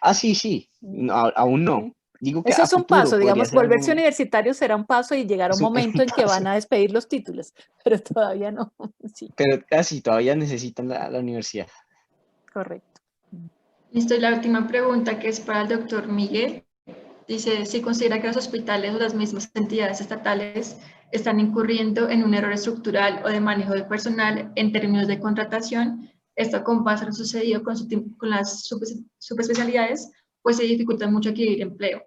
A: Ah, sí, sí. No, aún no.
C: Sí.
A: Digo que
C: Ese
A: a
C: es un
A: futuro
C: paso,
A: podría
C: digamos,
A: ser algo
C: volverse universitario será un paso y llegará un
A: súper
C: momento en que
A: paso.
C: van a despedir los títulos, pero todavía no. Sí,
A: Pero casi todavía necesitan la universidad.
C: correcto.
B: Listo, y la última pregunta que es para el doctor Miguel. Dice, si considera que los hospitales o las mismas entidades estatales están incurriendo en un error estructural o de manejo de personal en términos de contratación, esto con base en lo sucedido con las subespecialidades, pues se dificulta mucho adquirir empleo.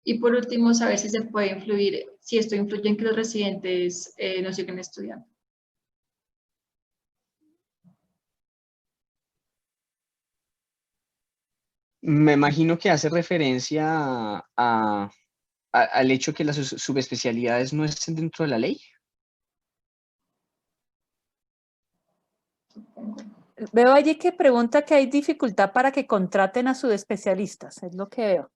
B: Y por último, saber si se puede influir, si esto influye en que los residentes no siguen estudiando.
A: Me imagino que hace referencia al hecho que las subespecialidades no estén dentro de la ley.
C: Veo allí que pregunta que hay dificultad para que contraten a subespecialistas, es lo que veo.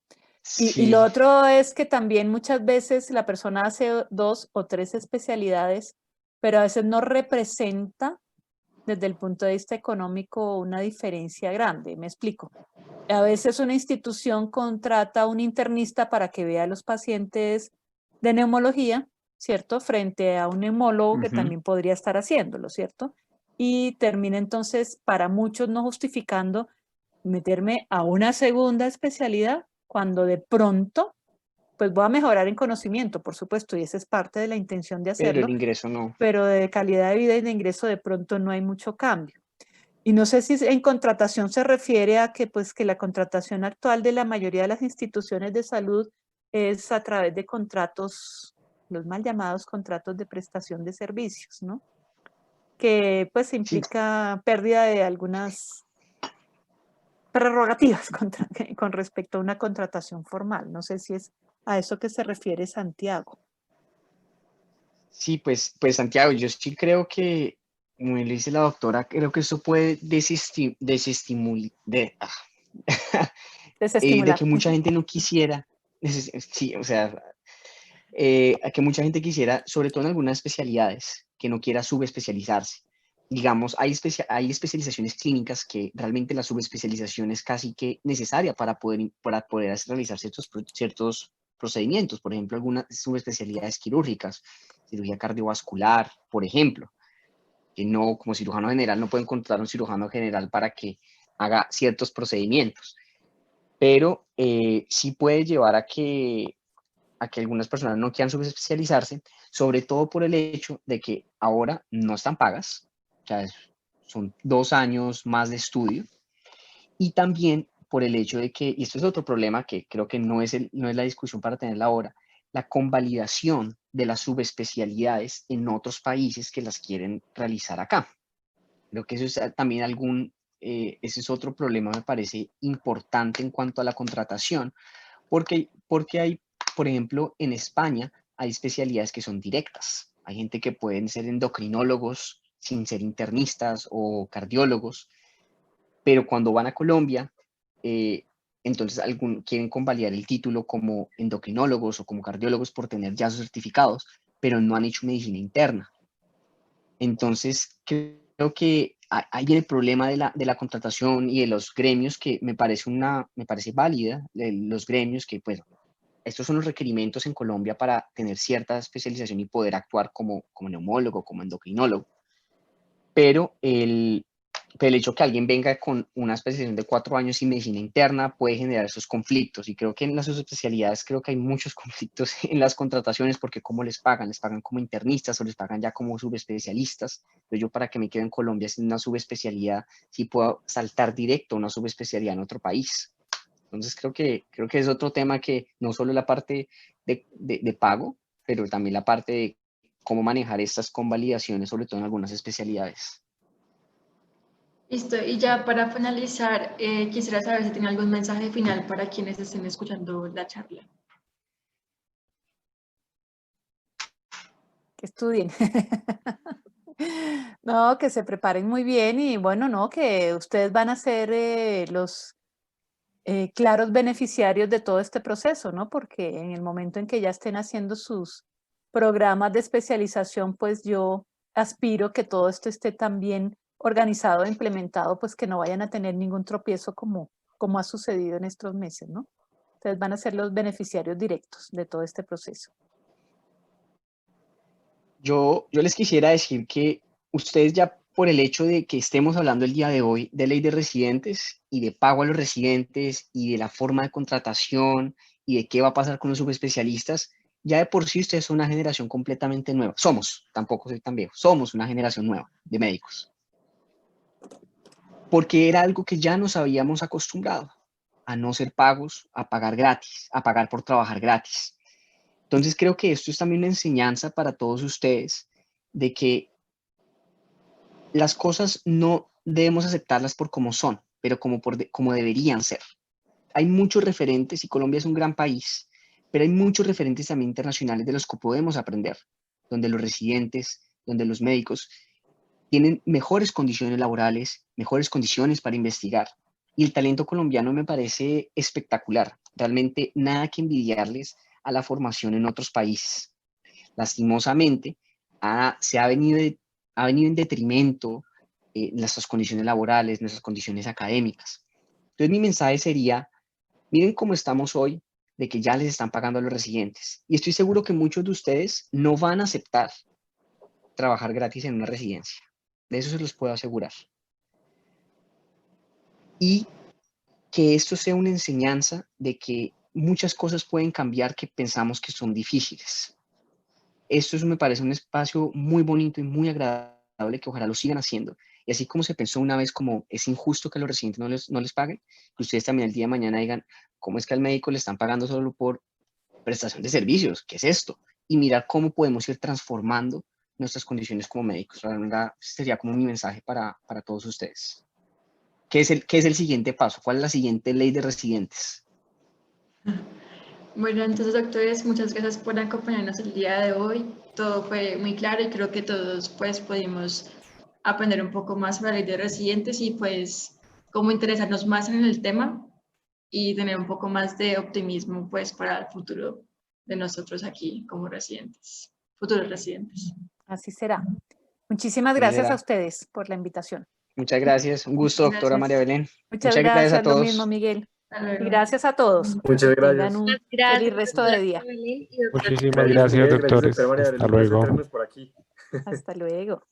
C: Y lo
A: Sí,
C: otro es que también muchas veces la persona hace 2 o 3 especialidades, pero a veces no representa desde el punto de vista económico una diferencia grande. Me explico. A veces una institución contrata a un internista para que vea a los pacientes de neumología, ¿cierto? Frente a un neumólogo que también podría estar haciéndolo, ¿cierto? Y termina entonces, para muchos no justificando, meterme a una segunda especialidad cuando de pronto, pues voy a mejorar en conocimiento, por supuesto, y esa es parte de la intención de
A: pero el
C: hacerlo,
A: ingreso no.
C: pero de calidad de vida y de ingreso de pronto no hay mucho cambio. Y no sé si en contratación se refiere a que, pues, que la contratación actual de la mayoría de las instituciones de salud es a través de contratos, los mal llamados contratos de prestación de servicios, ¿no? Que pues
A: Sí,
C: implica pérdida de algunas prerrogativas con respecto a una contratación formal. No sé si es a eso que se refiere Santiago.
A: sí, pues Santiago, yo sí creo que, como le dice la doctora, creo que eso puede de
C: Desestimular.
A: que mucha gente no quisiera, sí, o sea, a que mucha gente quisiera, sobre todo en algunas especialidades, que no quiera subespecializarse. Digamos, hay especializaciones clínicas que realmente la subespecialización es casi que necesaria para poder realizar ciertos procedimientos, por ejemplo, algunas subespecialidades quirúrgicas, cirugía cardiovascular, por ejemplo, que no, como cirujano general, no pueden contratar a un cirujano general para que haga ciertos procedimientos, pero sí puede llevar a que algunas personas no quieran subespecializarse, sobre todo por el hecho de que ahora no están pagas, o sea, son 2 años más de estudio, y también por el hecho de que, y esto es otro problema que creo que no es la discusión para tenerla ahora, la convalidación de las subespecialidades en otros países que las quieren realizar acá. Creo que eso es también ese es otro problema, me parece importante en cuanto a la contratación, porque hay, por ejemplo, en España hay especialidades que son directas. Hay gente que pueden ser endocrinólogos sin ser internistas o cardiólogos, pero cuando van a Colombia, entonces quieren convalidar el título como endocrinólogos o como cardiólogos por tener ya sus certificados, pero no han hecho medicina interna. Entonces, creo que ahí viene el problema de la contratación y de los gremios, que me parece válida, los gremios que, pues, estos son los requerimientos en Colombia para tener cierta especialización y poder actuar como neumólogo, como endocrinólogo. Pero el hecho que alguien venga con una especialización de 4 años en medicina interna puede generar esos conflictos. Y creo que en las subespecialidades creo que hay muchos conflictos en las contrataciones, porque ¿cómo les pagan? ¿Les pagan como internistas o les pagan ya como subespecialistas? Entonces yo, para que me quede en Colombia sin una subespecialidad, sí puedo saltar directo a una subespecialidad en otro país. Entonces creo que es otro tema, que no solo la parte de pago, pero también la parte de cómo manejar estas convalidaciones, sobre todo en algunas especialidades.
B: Listo, y ya para finalizar, quisiera saber si tiene algún mensaje final para quienes estén escuchando la charla.
C: Que estudien. No, que se preparen muy bien y bueno, no, que ustedes van a ser los claros beneficiarios de todo este proceso, ¿no? Porque en el momento en que ya estén haciendo sus programas de especialización, pues yo aspiro que todo esto esté tan bien organizado e implementado, pues que no vayan a tener ningún tropiezo como ha sucedido en estos meses, ¿no? Ustedes van a ser los beneficiarios directos de todo este proceso.
A: Yo les quisiera decir que ustedes, ya por el hecho de que estemos hablando el día de hoy de ley de residentes y de pago a los residentes y de la forma de contratación y de qué va a pasar con los subespecialistas, ya de por sí ustedes son una generación completamente nueva. Tampoco soy tan viejo, somos una generación nueva de médicos. Porque era algo que ya nos habíamos acostumbrado, a no ser pagos, a pagar gratis, a pagar por trabajar gratis. Entonces creo que esto es también una enseñanza para todos ustedes, de que las cosas no debemos aceptarlas por como son, pero como deberían ser. Hay muchos referentes, y Colombia es un gran país, pero hay muchos referentes también internacionales de los que podemos aprender, donde los residentes, donde los médicos tienen mejores condiciones laborales, mejores condiciones para investigar. Y el talento colombiano me parece espectacular. Realmente nada que envidiarles a la formación en otros países. Lastimosamente, se ha venido en detrimento nuestras condiciones laborales, nuestras condiciones académicas. Entonces mi mensaje sería: miren cómo estamos hoy, de que ya les están pagando a los residentes. Y estoy seguro que muchos de ustedes no van a aceptar trabajar gratis en una residencia. De eso se los puedo asegurar. Y que esto sea una enseñanza de que muchas cosas pueden cambiar que pensamos que son difíciles. Esto me parece un espacio muy bonito y muy agradable, que ojalá lo sigan haciendo. Y así como se pensó una vez como es injusto que a los residentes no les paguen, que ustedes también el día de mañana digan: ¿cómo es que al médico le están pagando solo por prestación de servicios? ¿Qué es esto? Y mirar cómo podemos ir transformando nuestras condiciones como médicos. La verdad, sería como mi mensaje para todos ustedes. ¿Qué es el siguiente paso? ¿Cuál es la siguiente ley de residentes?
B: Bueno, entonces, doctores, muchas gracias por acompañarnos el día de hoy. Todo fue muy claro y creo que todos pues pudimos aprender un poco más sobre la ley de residentes y pues cómo interesarnos más en el tema y tener un poco más de optimismo pues para el futuro de nosotros aquí como residentes, futuros residentes.
C: Así será. Muchísimas gracias a ustedes por la invitación.
A: Muchas gracias. Un gusto, doctora María Belén.
C: Muchas gracias a todos. Lo mismo, Miguel. Y gracias a todos.
D: Muchas gracias.
C: Tengan un feliz resto de día.
E: Muchísimas gracias, doctores. Hasta luego.
C: Hasta luego.